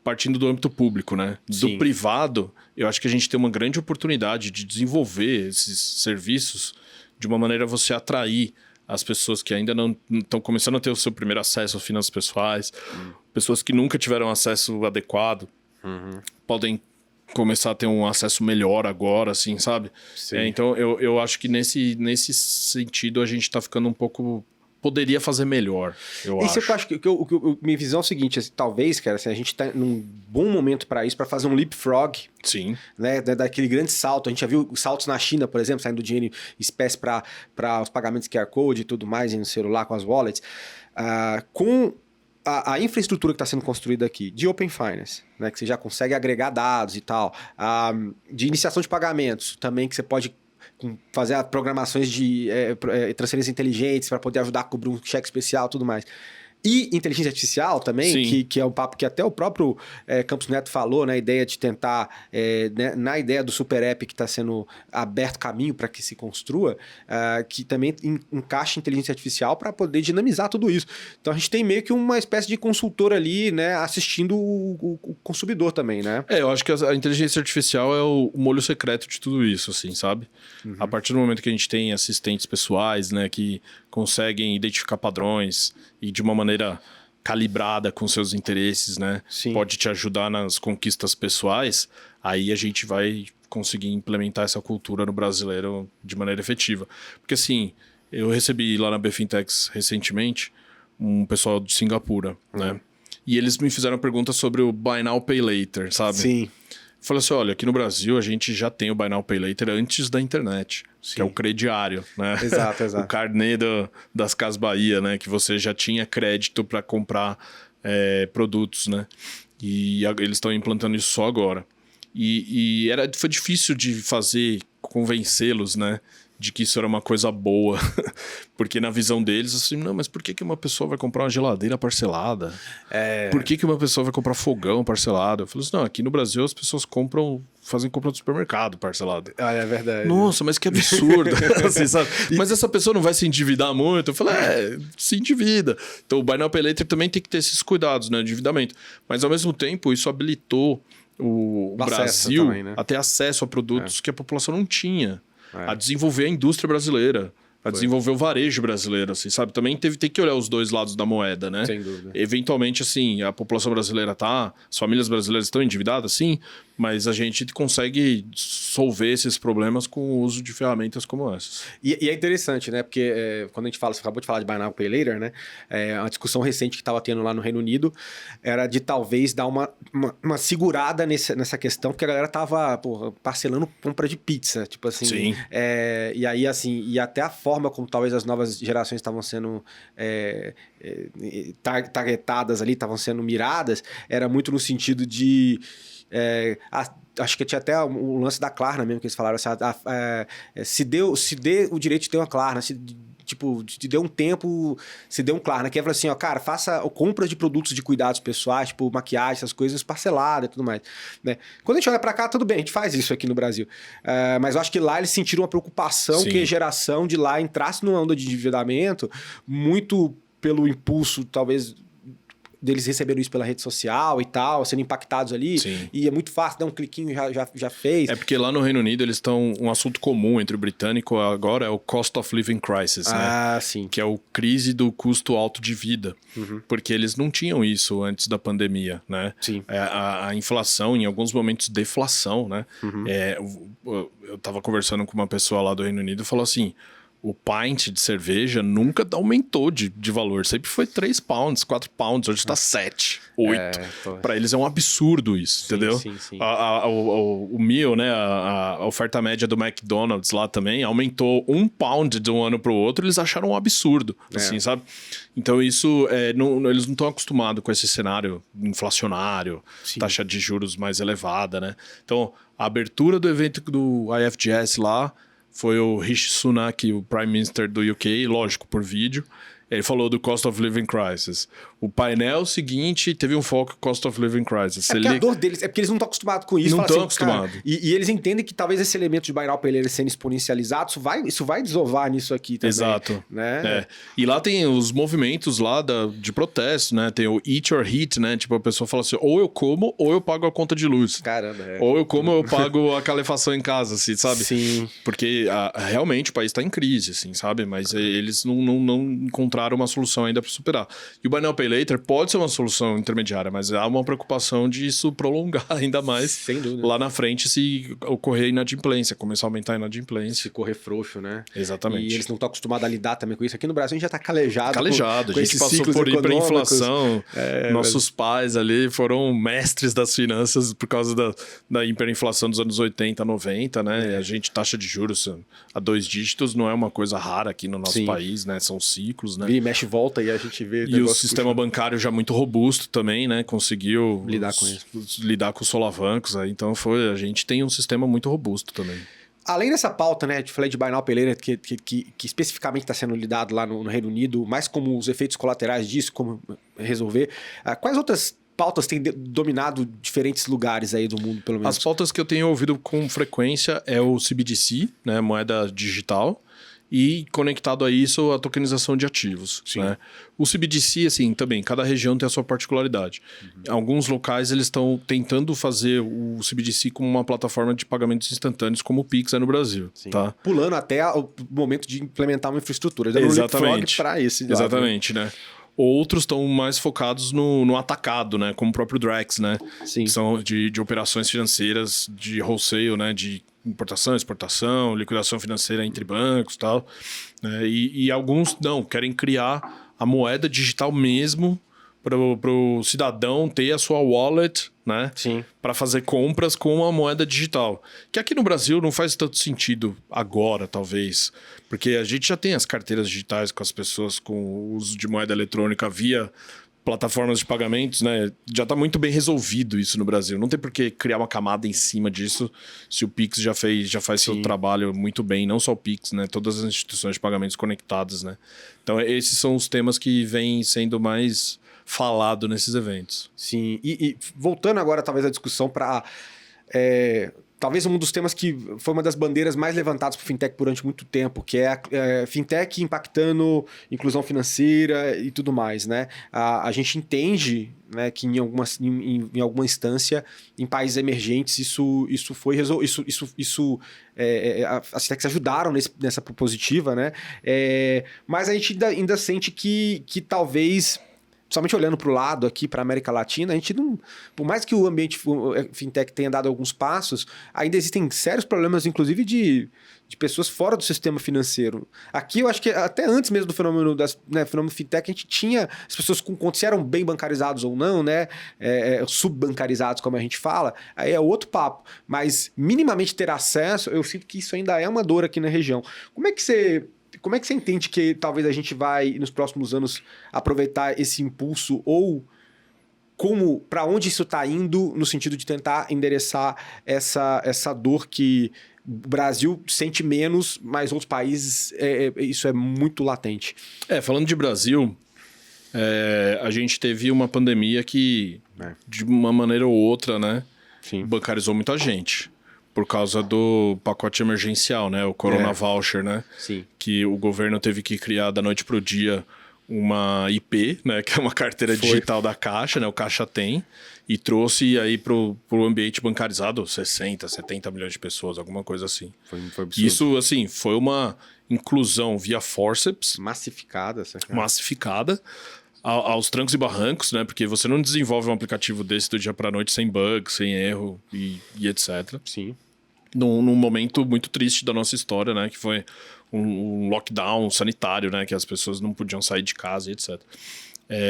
partindo do âmbito público, né? Sim. Do privado, eu acho que a gente tem uma grande oportunidade de desenvolver esses serviços de uma maneira a você atrair as pessoas que ainda não estão começando a ter o seu primeiro acesso às finanças pessoais, pessoas que nunca tiveram acesso adequado, podem começar a ter um acesso melhor agora, assim, sabe? Então, eu acho que nesse sentido a gente está ficando um pouco... Poderia fazer melhor, eu acho. Isso eu acho que minha visão é o seguinte, assim, talvez, cara, assim, a gente tá num bom momento para isso, para fazer um leapfrog. Sim. Né, daquele grande salto. A gente já viu saltos na China, por exemplo, saindo dinheiro espécie para os pagamentos QR Code e tudo mais no celular, com as wallets. Com a infraestrutura que está sendo construída aqui, de Open Finance, né, que você já consegue agregar dados e tal, de iniciação de pagamentos também, que você pode fazer programações de transferências inteligentes para poder ajudar a cobrir um cheque especial e tudo mais. E inteligência artificial também, que é um papo que até o próprio Campos Neto falou, né? A ideia de tentar, na ideia do super app que está sendo aberto caminho para que se construa, que também encaixe inteligência artificial para poder dinamizar tudo isso. Então a gente tem meio que uma espécie de consultor ali, né? Assistindo o consumidor também, né? Eu acho que a inteligência artificial é o molho secreto de tudo isso, assim, sabe? A partir do momento que a gente tem assistentes pessoais, né? Que conseguem identificar padrões e de uma maneira calibrada com seus interesses, né? Sim. Pode te ajudar nas conquistas pessoais, aí a gente vai conseguir implementar essa cultura no brasileiro de maneira efetiva. Porque assim, eu recebi lá na BFintex recentemente um pessoal de Singapura, né? E eles me fizeram pergunta sobre o Buy Now, Pay Later, sabe? Sim. Eu falei assim, olha, aqui no Brasil a gente já tem o Buy Now, Pay Later antes da internet, que é o crediário, né? Exato. O carnê das Casas Bahia, né? Que você já tinha crédito para comprar produtos, né? E eles estão implantando isso só agora. E foi difícil de convencê-los, né? De que isso era uma coisa boa. Porque na visão deles, assim, não, mas por que uma pessoa vai comprar uma geladeira parcelada? Por que uma pessoa vai comprar fogão parcelado? Eu falei assim, não, aqui no Brasil as pessoas fazem compra do supermercado parcelado. É verdade. Nossa, mas que absurdo. Assim, sabe? Mas essa pessoa não vai se endividar muito? Eu falei, se endivida. Então o Buy Now Pay Later também tem que ter esses cuidados, né? Endividamento. Mas ao mesmo tempo, isso habilitou o Brasil também, né? a ter acesso a produtos que a população não tinha. A desenvolver a indústria brasileira, a desenvolver o varejo brasileiro, assim, sabe? Também tem que olhar os dois lados da moeda, né? Sem dúvida. Eventualmente, assim, a população brasileira as famílias brasileiras estão endividadas, sim, mas a gente consegue solver esses problemas com o uso de ferramentas como essas. E é interessante, né? Porque quando a gente fala, você acabou de falar de Buy Now, Pay Later, né? Uma discussão recente que estava tendo lá no Reino Unido era de talvez dar uma segurada nessa questão, porque a galera tava parcelando compra de pizza, tipo assim. Sim. E aí, assim, e até a forma como talvez as novas gerações estavam sendo targetadas ali, estavam sendo miradas, era muito no sentido de... acho que tinha até o lance da Klarna mesmo, que eles falaram assim, se dê o direito de ter uma Klarna, te dê um tempo, se dê um Klarna, que é assim, ó, cara, faça compras de produtos de cuidados pessoais, tipo maquiagem, essas coisas parceladas e tudo mais, né? Quando a gente olha pra cá, tudo bem, a gente faz isso aqui no Brasil, mas eu acho que lá eles sentiram uma preocupação. Sim. Que a geração de lá entrasse numa onda de endividamento muito pelo impulso, talvez... deles recebendo isso pela rede social e tal, sendo impactados ali. Sim. E é muito fácil, dá um cliquinho e já fez. É porque lá no Reino Unido eles estão... Um assunto comum entre o britânico agora é o Cost of Living Crisis, né? Ah, sim. Que é o crise do custo alto de vida. Porque eles não tinham isso antes da pandemia, né? Sim. A inflação, em alguns momentos, deflação, né? Eu tava conversando com uma pessoa lá do Reino Unido e falou assim... O pint de cerveja nunca aumentou de valor. Sempre foi 3 pounds, 4 pounds. Hoje tá 7, 8. Pra eles é um absurdo isso, entendeu? Sim, sim. O meal, né? A oferta média do McDonald's lá também aumentou 1 pound de um ano pro outro. Eles acharam um absurdo, assim, sabe? Então isso, eles não estão acostumados com esse cenário inflacionário, taxa de juros mais elevada, né? Então, a abertura do evento do IFGS lá... Foi o Rishi Sunak, o Prime Minister do UK, lógico, por vídeo. Ele falou do Cost of Living Crisis. O painel seguinte teve um foco Cost of Living Crisis. É porque a dor deles, é porque eles não estão acostumados com isso. Não estão assim, acostumados. E eles entendem que talvez esse elemento de buy now pay later sendo exponencializado, isso vai desovar nisso aqui também. Exato. Né? E lá tem os movimentos lá de protesto, né? Tem o Eat or Heat, né? Tipo, a pessoa fala assim, ou eu como ou eu pago a conta de luz. Caramba, Ou eu como ou eu pago a calefação em casa, assim, sabe? Sim. Porque realmente o país está em crise, assim, sabe? Mas eles não encontraram uma solução ainda para superar. E o Buy Now Pay Later pode ser uma solução intermediária, mas há uma preocupação de isso prolongar ainda mais. Sem dúvida. Lá na frente, se ocorrer inadimplência, começar a aumentar a inadimplência. Se correr frouxo, né? Exatamente. E eles não estão acostumados a lidar também com isso. Aqui no Brasil a gente já está calejado. Calejado. A gente passou por hiperinflação. Nossos pais ali foram mestres das finanças por causa da hiperinflação dos anos 80, 90, né? A gente, taxa de juros a 2 dígitos não é uma coisa rara aqui no nosso país, né? São ciclos, né? Vira e mexe, volta e a gente vê... E o sistema bancário já muito robusto também, né? Conseguiu lidar com isso. Lidar com os solavancos. Aí, então, a gente tem um sistema muito robusto também. Além dessa pauta, né, falei de Buy Now Pay Later, que especificamente está sendo lidado lá no Reino Unido, mais como os efeitos colaterais disso, como resolver, quais outras pautas têm dominado diferentes lugares aí do mundo, pelo menos? As pautas que eu tenho ouvido com frequência é o CBDC, né, moeda digital, e conectado a isso, a tokenização de ativos. Né? O CBDC, assim, também, cada região tem a sua particularidade. Alguns locais, eles estão tentando fazer o CBDC como uma plataforma de pagamentos instantâneos, como o Pix é no Brasil. Tá? Pulando até o momento de implementar uma infraestrutura. Exatamente. Para esse lado, exatamente, né? Outros estão mais focados no atacado, né? Como o próprio Drex, né? Sim. São de operações financeiras de wholesale, né? De importação, exportação, liquidação financeira entre bancos e tal. Né? E alguns, não, querem criar a moeda digital mesmo para o cidadão ter a sua wallet, né? Sim. Para fazer compras com a moeda digital. Que aqui no Brasil não faz tanto sentido agora, talvez. Porque a gente já tem as carteiras digitais com as pessoas com o uso de moeda eletrônica via plataformas de pagamentos, né? Já está muito bem resolvido isso no Brasil. Não tem por que criar uma camada em cima disso se o Pix já faz seu trabalho muito bem. Não só o Pix, né? Todas as instituições de pagamentos conectadas, né? Então, esses são os temas que vêm sendo mais falado nesses eventos. Sim, e voltando agora talvez à discussão para... talvez um dos temas que foi uma das bandeiras mais levantadas por fintech durante muito tempo, que é a fintech impactando inclusão financeira e tudo mais, né? A gente entende, né, que em alguma instância, em países emergentes, isso foi resolvido. As fintechs ajudaram nessa propositiva, né? Mas a gente ainda sente que talvez... Principalmente olhando para o lado aqui, para a América Latina, a gente não... Por mais que o ambiente fintech tenha dado alguns passos, ainda existem sérios problemas, inclusive, de pessoas fora do sistema financeiro. Aqui, eu acho que até antes mesmo do fenômeno fintech, a gente tinha as pessoas com contas, se eram bem bancarizados ou não, né? Subbancarizados, como a gente fala, aí é outro papo. Mas, minimamente ter acesso, eu sinto que isso ainda é uma dor aqui na região. Como é que você entende que talvez a gente vai, nos próximos anos, aproveitar esse impulso ou para onde isso está indo no sentido de tentar endereçar essa dor que o Brasil sente menos, mas outros países isso é muito latente? Falando de Brasil, a gente teve uma pandemia que, de uma maneira ou outra, né, bancarizou muita gente. Por causa do pacote emergencial, né? O Corona Voucher, né? Sim. Que o governo teve que criar da noite para o dia uma IP, né, que é uma carteira digital da Caixa, né, o Caixa tem, e trouxe aí pro ambiente bancarizado 60, 70 milhões de pessoas, alguma coisa assim. Foi absurdo. Isso, assim, foi uma inclusão via forceps. Massificada. Massificada aos trancos e barrancos, né, porque você não desenvolve um aplicativo desse do dia pra noite sem bug, sem erro e etc. Sim. Num momento muito triste da nossa história, né, que foi um lockdown sanitário, né? Que as pessoas não podiam sair de casa e etc.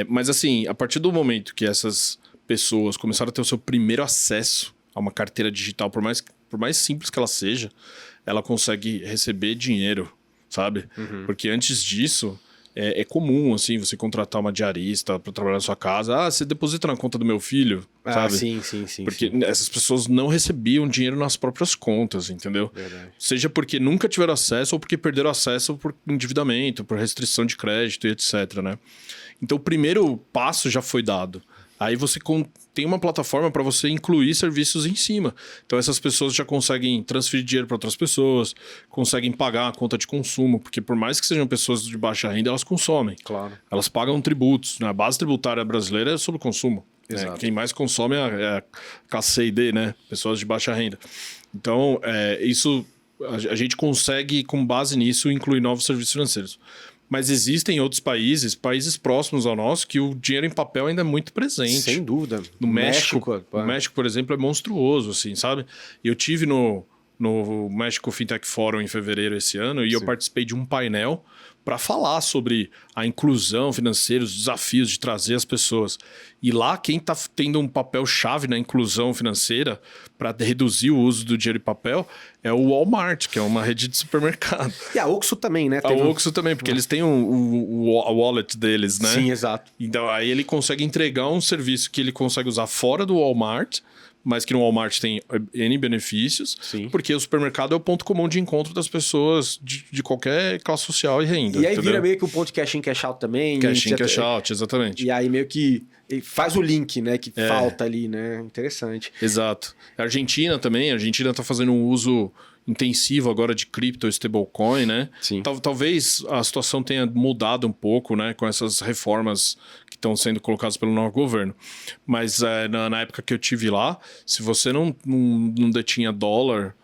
Mas assim, a partir do momento que essas pessoas começaram a ter o seu primeiro acesso a uma carteira digital, por mais simples que ela seja, ela consegue receber dinheiro, sabe? Uhum. Porque antes disso, é comum, assim, você contratar uma diarista para trabalhar na sua casa. Ah, você deposita na conta do meu filho, sabe? Sim. Porque essas pessoas não recebiam dinheiro nas próprias contas, entendeu? Verdade. Seja porque nunca tiveram acesso ou porque perderam acesso por endividamento, por restrição de crédito e etc, né? Então, o primeiro passo já foi dado. Aí você tem uma plataforma para você incluir serviços em cima. Então essas pessoas já conseguem transferir dinheiro para outras pessoas, conseguem pagar a conta de consumo, porque por mais que sejam pessoas de baixa renda, elas consomem. Claro. Elas pagam tributos, né? A base tributária brasileira é sobre consumo. Exato. Quem mais consome é a classe C e D, né? Pessoas de baixa renda. Então, isso a gente consegue, com base nisso, incluir novos serviços financeiros. Mas existem outros países próximos ao nosso, que o dinheiro em papel ainda é muito presente. Sem dúvida. No México, por exemplo, é monstruoso, assim, sabe? Eu tive no México Fintech Forum em fevereiro esse ano e eu participei de um painel para falar sobre a inclusão financeira, os desafios de trazer as pessoas. E lá, quem está tendo um papel-chave na inclusão financeira para reduzir o uso do dinheiro em papel é o Walmart, que é uma rede de supermercado. E a Oxxo também, né? A Oxxo também, porque eles têm o wallet deles, né? Sim, exato. Então, aí ele consegue entregar um serviço que ele consegue usar fora do Walmart, mas que no Walmart tem N benefícios, porque o supermercado é o ponto comum de encontro das pessoas de qualquer classe social e renda. E aí entendeu? vira meio que o ponto cash in, cash out também. Cash in, cash out, exatamente. E aí meio que faz o link, né? Que falta ali, né? Interessante. Exato. A Argentina também, a Argentina está fazendo um uso intensivo agora de cripto, stablecoin, né? Sim. Talvez a situação tenha mudado um pouco, né? Com essas reformas que estão sendo colocadas pelo novo governo. Mas na época que eu tive lá, se você não detinha dólar,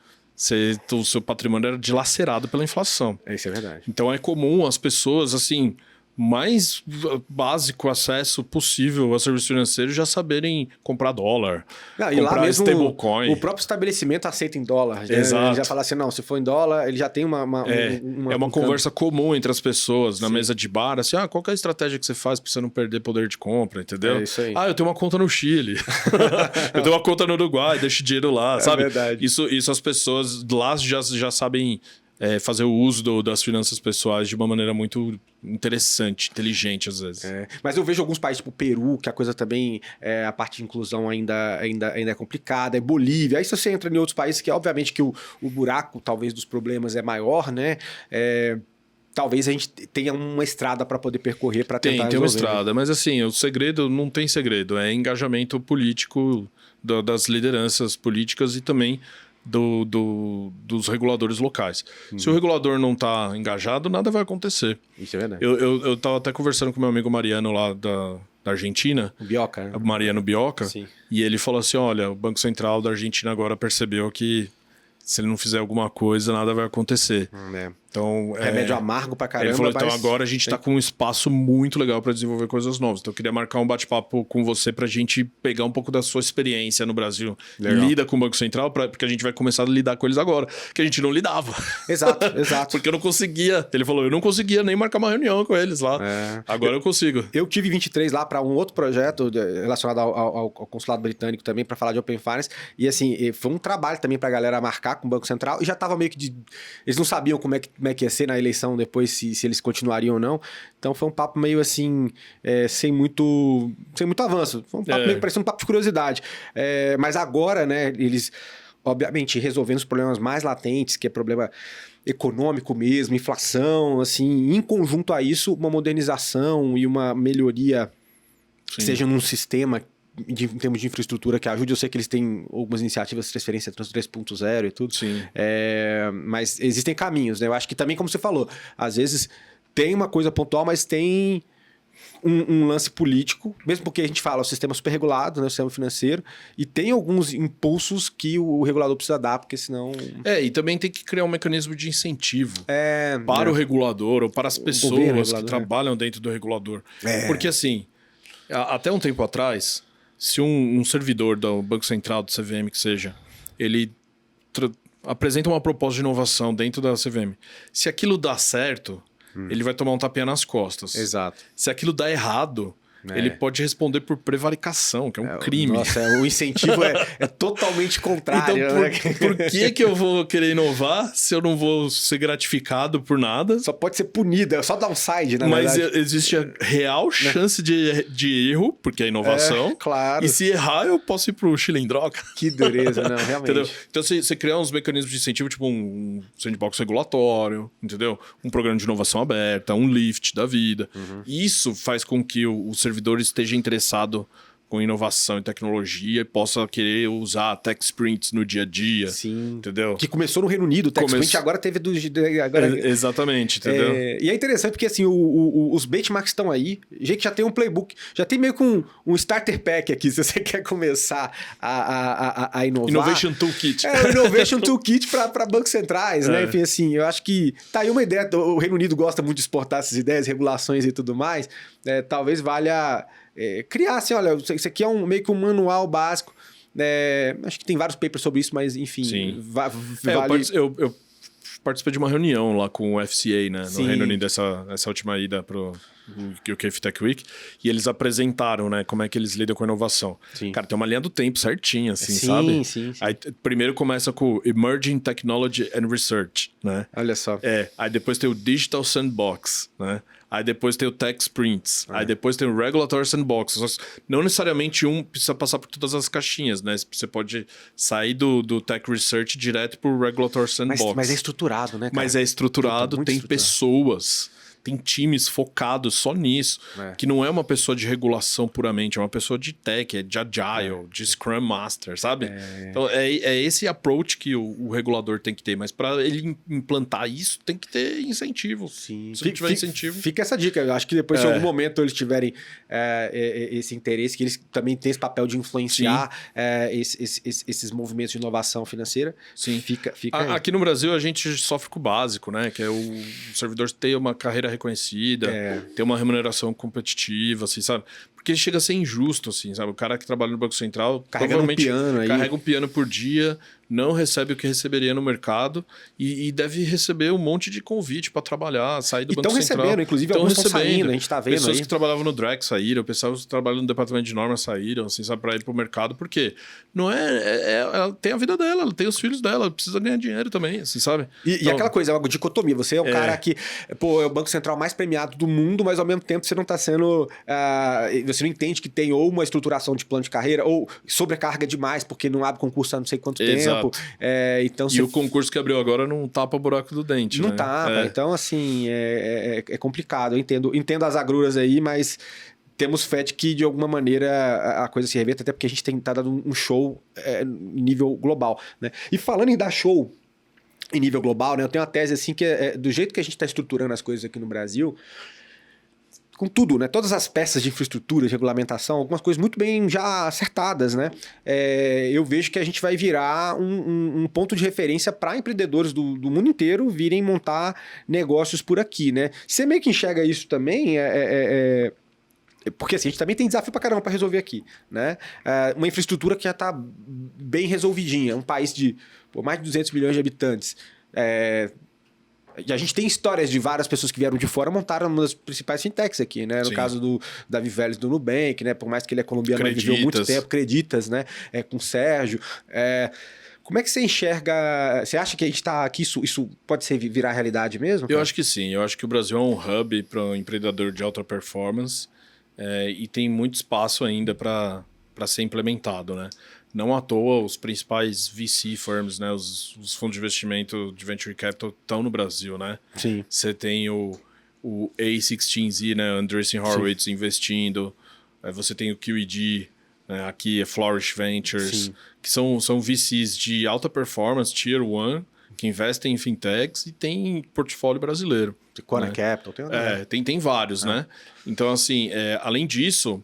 o seu patrimônio era dilacerado pela inflação. Isso é verdade. Então é comum as pessoas, assim, mais básico acesso possível a serviços financeiros já saberem comprar dólar, e comprar lá mesmo stablecoin. O próprio estabelecimento aceita em dólar. Exato. Ele já fala assim, não, se for em dólar, ele já tem uma conversa comum entre as pessoas na mesa de bar, assim, qual que é a estratégia que você faz para você não perder poder de compra, entendeu? É isso aí. Eu tenho uma conta no Chile, eu tenho uma conta no Uruguai, deixo dinheiro lá, sabe? É verdade. Isso as pessoas lá já sabem fazer o uso das finanças pessoais de uma maneira muito interessante, inteligente às vezes. Mas eu vejo alguns países, tipo Peru, que a coisa também, a parte de inclusão ainda é complicada, Bolívia. Aí se você entra em outros países que, obviamente, que o buraco, talvez, dos problemas é maior, né? Talvez a gente tenha uma estrada para poder percorrer para tentar resolver. Tem uma estrada, mas assim, o segredo não tem segredo, é engajamento político das lideranças políticas e também dos reguladores locais. Se o regulador não está engajado, nada vai acontecer. Isso é verdade. Eu estava até conversando com meu amigo Mariano lá da Argentina. O Bioca, né? Mariano Bioca. Sim. E ele falou assim, olha, o Banco Central da Argentina agora percebeu que se ele não fizer alguma coisa, nada vai acontecer. Então, remédio amargo pra caramba. Ele falou, então agora a gente está com um espaço muito legal para desenvolver coisas novas. Então eu queria marcar um bate-papo com você para a gente pegar um pouco da sua experiência no Brasil. Lida com o Banco Central, porque a gente vai começar a lidar com eles agora, que a gente não lidava. Exato. Porque eu não conseguia. Ele falou, eu não conseguia nem marcar uma reunião com eles lá. Agora eu consigo. Eu tive 23 lá para um outro projeto relacionado ao consulado britânico também, para falar de Open Finance. E assim, foi um trabalho também para a galera marcar com o Banco Central. E já tava meio que eles não sabiam como é que ia ser na eleição depois, se eles continuariam ou não. Então foi um papo meio assim, sem muito avanço. Foi um papo meio parecendo um papo de curiosidade. Mas agora, né, eles, obviamente, resolvendo os problemas mais latentes, que é problema econômico mesmo, inflação, assim, em conjunto a isso, uma modernização e uma melhoria que seja num sistema em termos de infraestrutura que ajude. Eu sei que eles têm algumas iniciativas de transferência 3.0 e tudo. Sim. Mas existem caminhos, né? Eu acho que também, como você falou, às vezes tem uma coisa pontual, mas tem um lance político, mesmo porque a gente fala o sistema super regulado, né, o sistema financeiro, e tem alguns impulsos que o regulador precisa dar, porque senão... E também tem que criar um mecanismo de incentivo para o regulador ou para as pessoas que trabalham dentro do regulador. Porque assim, até um tempo atrás, se um servidor do Banco Central, do CVM que seja, ele apresenta uma proposta de inovação dentro da CVM, se aquilo dá certo, ele vai tomar um tapinha nas costas. Exato. Se aquilo dá errado, ele pode responder por prevaricação, que é um crime. Nossa, o incentivo é totalmente contrário. Então, por que eu vou querer inovar se eu não vou ser gratificado por nada? Só pode ser punido, é só downside, na verdade. Mas existe a real chance de erro, porque é inovação. Claro. E se errar, eu posso ir pro chilindroca. Que dureza, não, realmente. Entendeu? Então, você criar uns mecanismos de incentivo, tipo um sandbox regulatório, entendeu? Um programa de inovação aberta, um lift da vida. Isso faz com que o servidor esteja interessado com inovação e tecnologia e possa querer usar tech sprints no dia a dia. Sim. Entendeu? Que começou no Reino Unido, o tech sprint agora teve Exatamente, entendeu? E é interessante porque assim, os benchmarks estão aí, a gente já tem um playbook, já tem meio que um starter pack aqui, se você quer começar a inovar. Innovation Toolkit. O Innovation Toolkit para bancos centrais, né? Enfim, assim, eu acho que tá aí uma ideia, o Reino Unido gosta muito de exportar essas ideias, regulações e tudo mais, talvez valha... criar assim, olha, isso aqui é meio que um manual básico. Acho que tem vários papers sobre isso, mas enfim. Sim. Vale... Eu participei de uma reunião lá com o FCA, né, no Reino Unido, essa última ida pro UK Tech Week, e eles apresentaram, né, como é que eles lidam com a inovação. Sim. Cara, tem uma linha do tempo certinha, assim, sabe? Sim. Aí primeiro começa com o Emerging Technology and Research, né? Olha só. Aí depois tem o Digital Sandbox, né? Aí depois tem o Tech Sprints. Aí depois tem o Regulatory Sandbox. Não necessariamente um precisa passar por todas as caixinhas, né? Você pode sair do Tech Research direto pro Regulatory Sandbox. Mas é estruturado, né, cara? Mas é estruturado, tem pessoas, tem times focados só nisso. Que não é uma pessoa de regulação puramente, é uma pessoa de tech, de agile, de Scrum Master, sabe? Então é esse approach que o regulador tem que ter. Mas para ele implantar isso, tem que ter incentivo. Sim. Se não tiver incentivo... Fica essa dica. Eu acho que depois, se em algum momento eles tiverem esse interesse, que eles também têm esse papel de influenciar esses movimentos de inovação financeira, fica aí. Aqui no Brasil, a gente sofre com o básico, né? Que é o servidor ter uma carreira reconhecida, ter uma remuneração competitiva, assim, sabe? Porque chega a ser injusto, assim, sabe? O cara que trabalha no Banco Central provavelmente carrega um piano por dia, não recebe o que receberia no mercado e deve receber um monte de convite para trabalhar, sair do Banco Central. Estão recebendo, inclusive alguns estão saindo, a gente tá vendo pessoas aí. que trabalhavam no DREC saíram, pessoas que trabalham no departamento de normas saíram, assim, sabe, para ir pro mercado, porque não ela tem a vida dela, ela tem os filhos dela, ela precisa ganhar dinheiro também, assim, sabe? E aquela coisa, é uma dicotomia, você é o cara que, pô, é o Banco Central mais premiado do mundo, mas ao mesmo tempo você não tá sendo, você não entende que tem ou uma estruturação de plano de carreira, ou sobrecarga demais, porque não abre concurso há não sei quanto tempo. Então, o concurso que abriu agora não tapa o buraco do dente, não né? tapa, então assim, é complicado. Eu entendo as agruras aí, mas temos fé de que de alguma maneira a coisa se reverta, até porque a gente tá dando um show em nível global, né? E falando em dar show em nível global, né? Eu tenho uma tese assim que do jeito que a gente está estruturando as coisas aqui no Brasil, com tudo, né? Todas as peças de infraestrutura, de regulamentação, algumas coisas muito bem já acertadas, né? Eu vejo que a gente vai virar um ponto de referência para empreendedores do mundo inteiro virem montar negócios por aqui, né? Você meio que enxerga isso também, porque assim, a gente também tem desafio pra caramba pra resolver aqui, né? Uma infraestrutura que já tá bem resolvidinha, um país de mais de 200 milhões de habitantes. E a gente tem histórias de várias pessoas que vieram de fora montaram uma das principais fintechs aqui, né? No caso do Davi Vélez do Nubank, né? Por mais que ele é colombiano, ele viveu muito tempo, Creditas, né? Com o Sérgio. Como é que você enxerga... Você acha que a gente tá aqui, isso pode virar realidade mesmo? Eu acho que sim. Eu acho que o Brasil é um hub para um empreendedor de alta performance e tem muito espaço ainda para ser implementado, né? Não à toa, os principais VC firms, né, os fundos de investimento de venture capital estão no Brasil, né? Sim. Você tem o A16Z, né, Andreessen Horowitz investindo. Você tem o QED, né, aqui é Flourish Ventures, que são VCs de alta performance, Tier 1, que investem em fintechs e tem portfólio brasileiro. Quora né? Capital, tem vários, né? Então, assim, além disso...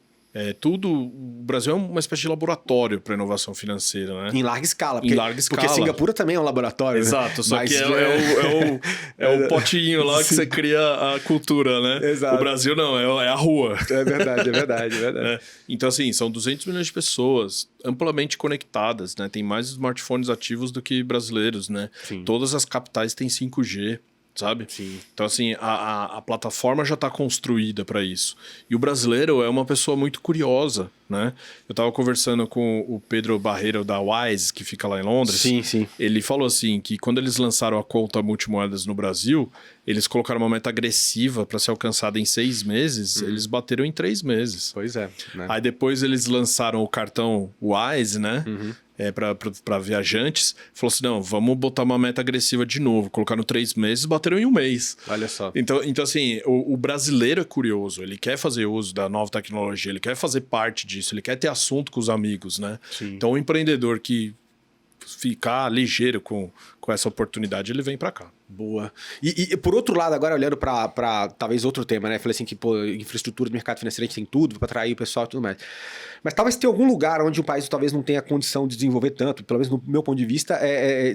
o Brasil é uma espécie de laboratório para inovação financeira, né? Em larga escala. Em larga escala. Porque Singapura também é um laboratório. Exato, né? só Mas que o potinho lá que você cria a cultura, né? Exato. O Brasil não, é a rua. É verdade. Então, assim, são 200 milhões de pessoas amplamente conectadas, né? Tem mais smartphones ativos do que brasileiros, né? Sim. Todas as capitais têm 5G. Sabe? Sim. Então, assim, a plataforma já está construída para isso. E o brasileiro é uma pessoa muito curiosa, né? Eu estava conversando com o Pedro Barreiro da Wise, que fica lá em Londres. Sim. Ele falou assim que quando eles lançaram a conta multimoedas no Brasil, eles colocaram uma meta agressiva para ser alcançada em 6 meses, eles bateram em 3 meses. Pois é. Né? Aí depois eles lançaram o cartão Wise, né? Para viajantes, falou assim, não, vamos botar uma meta agressiva de novo, colocar no 3 meses, bateram em 1 mês. Olha só. Então assim, o brasileiro é curioso, ele quer fazer uso da nova tecnologia, ele quer fazer parte disso, ele quer ter assunto com os amigos, né? Sim. Então o empreendedor que ficar ligeiro com essa oportunidade, ele vem para cá. Boa. E por outro lado, agora olhando para talvez outro tema, né? Falei assim que, infraestrutura do mercado financeiro a gente tem tudo para atrair o pessoal e tudo mais. Mas talvez tenha algum lugar onde o país talvez não tenha condição de desenvolver tanto, pelo menos no meu ponto de vista,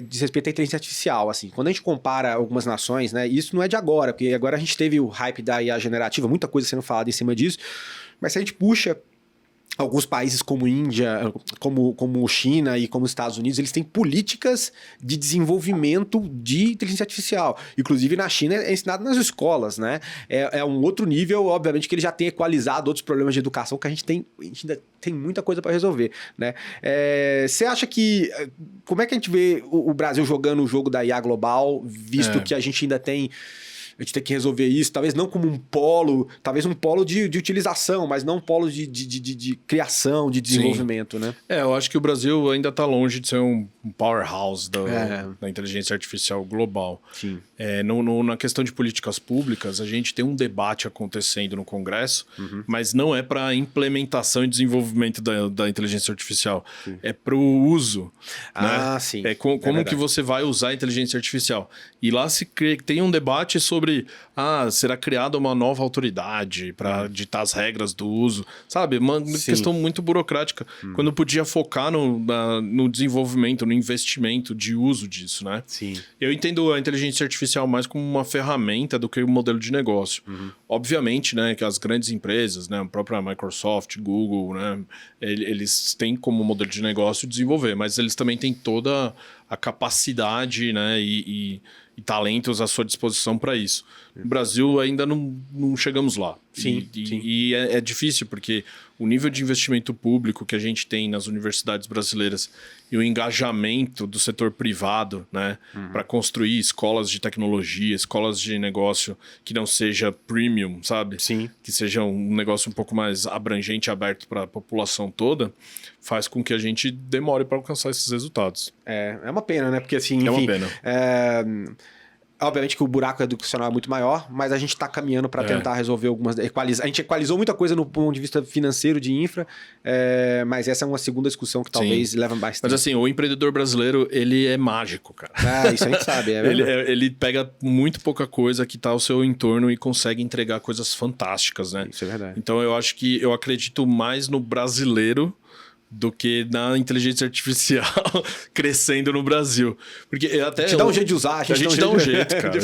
diz respeito à inteligência artificial, assim. Quando a gente compara algumas nações, né? Isso não é de agora, porque agora a gente teve o hype da IA generativa, muita coisa sendo falada em cima disso, mas se a gente puxa alguns países como Índia, como China e como Estados Unidos, eles têm políticas de desenvolvimento de inteligência artificial. Inclusive, na China é ensinado nas escolas, né? É um outro nível, obviamente, que ele já tem equalizado outros problemas de educação que a gente ainda tem muita coisa para resolver, né? Você acha que... Como é que a gente vê o Brasil jogando o jogo da IA global, visto que a gente ainda tem... A gente tem que resolver isso, talvez não como um polo, talvez um polo de utilização, mas não um polo de criação, de desenvolvimento, Sim. né? Eu acho que o Brasil ainda está longe de ser um powerhouse da inteligência artificial global. Sim. Na questão de políticas públicas, a gente tem um debate acontecendo no Congresso, mas não é para implementação e desenvolvimento da inteligência artificial. Sim. É para o uso. Ah, né? sim. Como que você vai usar a inteligência artificial. E lá tem um debate sobre será criada uma nova autoridade para ditar as regras do uso, sabe? Uma questão muito burocrática, quando podia focar no desenvolvimento, no investimento de uso disso, né? Sim. Eu entendo a inteligência artificial mais como uma ferramenta do que um modelo de negócio. Obviamente, né, que as grandes empresas, né, a própria Microsoft, Google, né, eles têm como modelo de negócio desenvolver, mas eles também têm toda a capacidade, né, e talentos à sua disposição para isso. No Brasil ainda não chegamos lá. Sim. E é difícil, porque o nível de investimento público que a gente tem nas universidades brasileiras e o engajamento do setor privado, né, para construir escolas de tecnologia, escolas de negócio que não seja premium, sabe? Sim. Que seja um negócio um pouco mais abrangente, aberto para a população toda, faz com que a gente demore para alcançar esses resultados. É uma pena, né? Porque assim, enfim... É uma pena. Obviamente que o buraco educacional é muito maior, mas a gente está caminhando para tentar resolver algumas... A gente equalizou muita coisa no ponto de vista financeiro de infra, mas essa é uma segunda discussão que talvez leve mais tempo. Mas assim, o empreendedor brasileiro, ele é mágico, cara. Isso a gente sabe. Ele pega muito pouca coisa que está ao seu entorno e consegue entregar coisas fantásticas, né? Isso é verdade. Então eu acredito mais no brasileiro do que na inteligência artificial crescendo no Brasil. Porque até... A gente dá um jeito de usar. A gente dá um jeito, cara.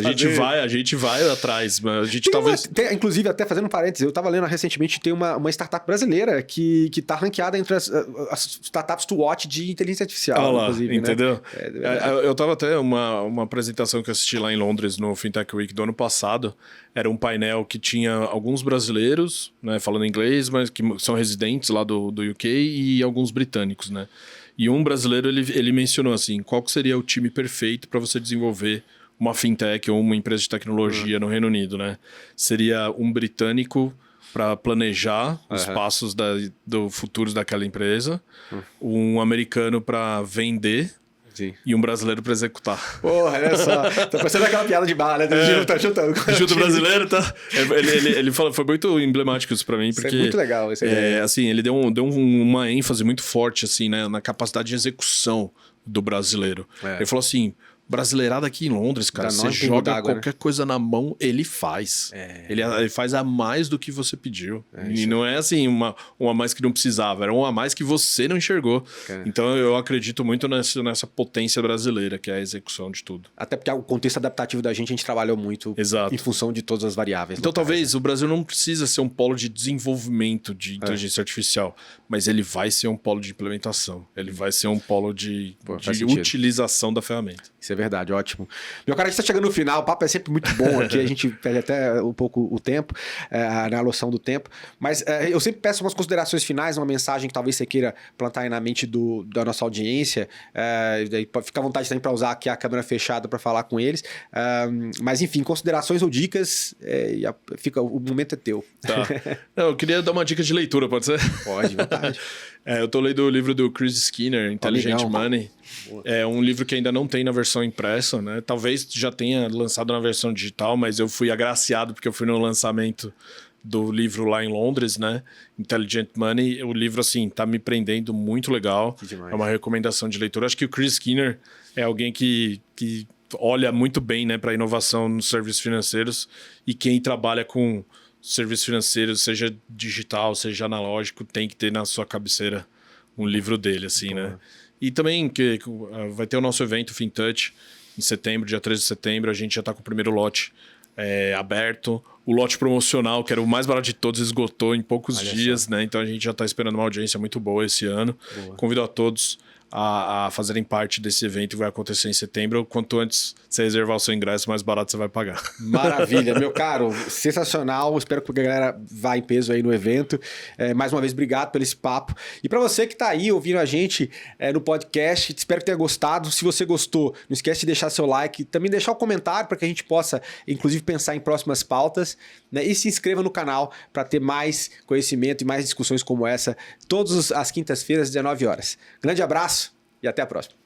A gente vai atrás. Mas a gente talvez... Inclusive, até fazendo um parênteses, eu estava lendo recentemente, tem uma startup brasileira que está ranqueada entre as startups to watch de inteligência artificial, lá, inclusive. Entendeu? Né? Eu estava até uma apresentação que eu assisti lá em Londres, no Fintech Week do ano passado. Era um painel que tinha alguns brasileiros, né, falando inglês, mas que são residentes lá do UK, e alguns britânicos, né? E um brasileiro, ele mencionou assim, qual que seria o time perfeito para você desenvolver uma fintech ou uma empresa de tecnologia no Reino Unido, né? Seria um britânico para planejar os passos do futuros daquela empresa, um americano para vender, Sim. E um brasileiro para executar. Porra, olha só. Tá parecendo aquela piada de barra, né? Tá chutando. Chuta o brasileiro, tá? Ele falou, foi muito emblemático isso para mim, porque... Isso é muito legal. Isso assim, ele deu uma ênfase muito forte, assim, né, na capacidade de execução do brasileiro. Ele falou assim, Brasileirado aqui em Londres, cara, você joga qualquer coisa na mão, ele faz. Ele faz a mais do que você pediu. E não é assim, uma a mais que não precisava, era uma a mais que você não enxergou. Então eu acredito muito nessa potência brasileira, que é a execução de tudo. Até porque o contexto adaptativo da gente trabalhou muito em função de todas as variáveis. Então talvez o Brasil não precisa ser um polo de desenvolvimento de inteligência artificial, mas ele vai ser um polo de implementação. Ele vai ser um polo de utilização da ferramenta. Isso é verdade, ótimo. Meu cara, a gente está chegando no final, o papo é sempre muito bom aqui, a gente perde até um pouco o tempo, na noção do tempo, mas eu sempre peço umas considerações finais, uma mensagem que talvez você queira plantar aí na mente da nossa audiência, daí fica à vontade também para usar aqui a câmera fechada para falar com eles, mas enfim, considerações ou dicas, o momento é teu. Tá. Eu queria dar uma dica de leitura, pode ser? Pode, vontade. Eu tô lendo o livro do Chris Skinner, Intelligent Money. Boa. É um livro que ainda não tem na versão impressa, né? Talvez já tenha lançado na versão digital, mas eu fui agraciado porque eu fui no lançamento do livro lá em Londres, né? Intelligent Money. O livro, assim, tá me prendendo muito legal. É uma recomendação de leitura. Acho que o Chris Skinner é alguém que olha muito bem, né, para inovação nos serviços financeiros, e quem trabalha com serviços financeiros, seja digital, seja analógico, tem que ter na sua cabeceira um livro dele, assim, né? E também que vai ter o nosso evento FinTouch em setembro, dia 13 de setembro. A gente já está com o primeiro lote aberto. O lote promocional, que era o mais barato de todos, esgotou em poucos dias, né? Então a gente já está esperando uma audiência muito boa esse ano. Convido a todos a fazerem parte desse evento que vai acontecer em setembro. Quanto antes você reservar o seu ingresso, mais barato você vai pagar. Maravilha, meu caro, sensacional. Espero que a galera vá em peso aí no evento. Mais uma vez, obrigado pelo esse papo. E para você que está aí ouvindo a gente no podcast, espero que tenha gostado. Se você gostou, não esquece de deixar seu like, também deixar um comentário para que a gente possa, inclusive, pensar em próximas pautas, né? E se inscreva no canal para ter mais conhecimento e mais discussões como essa, todas as quintas-feiras, às 19 horas. Grande abraço e até a próxima.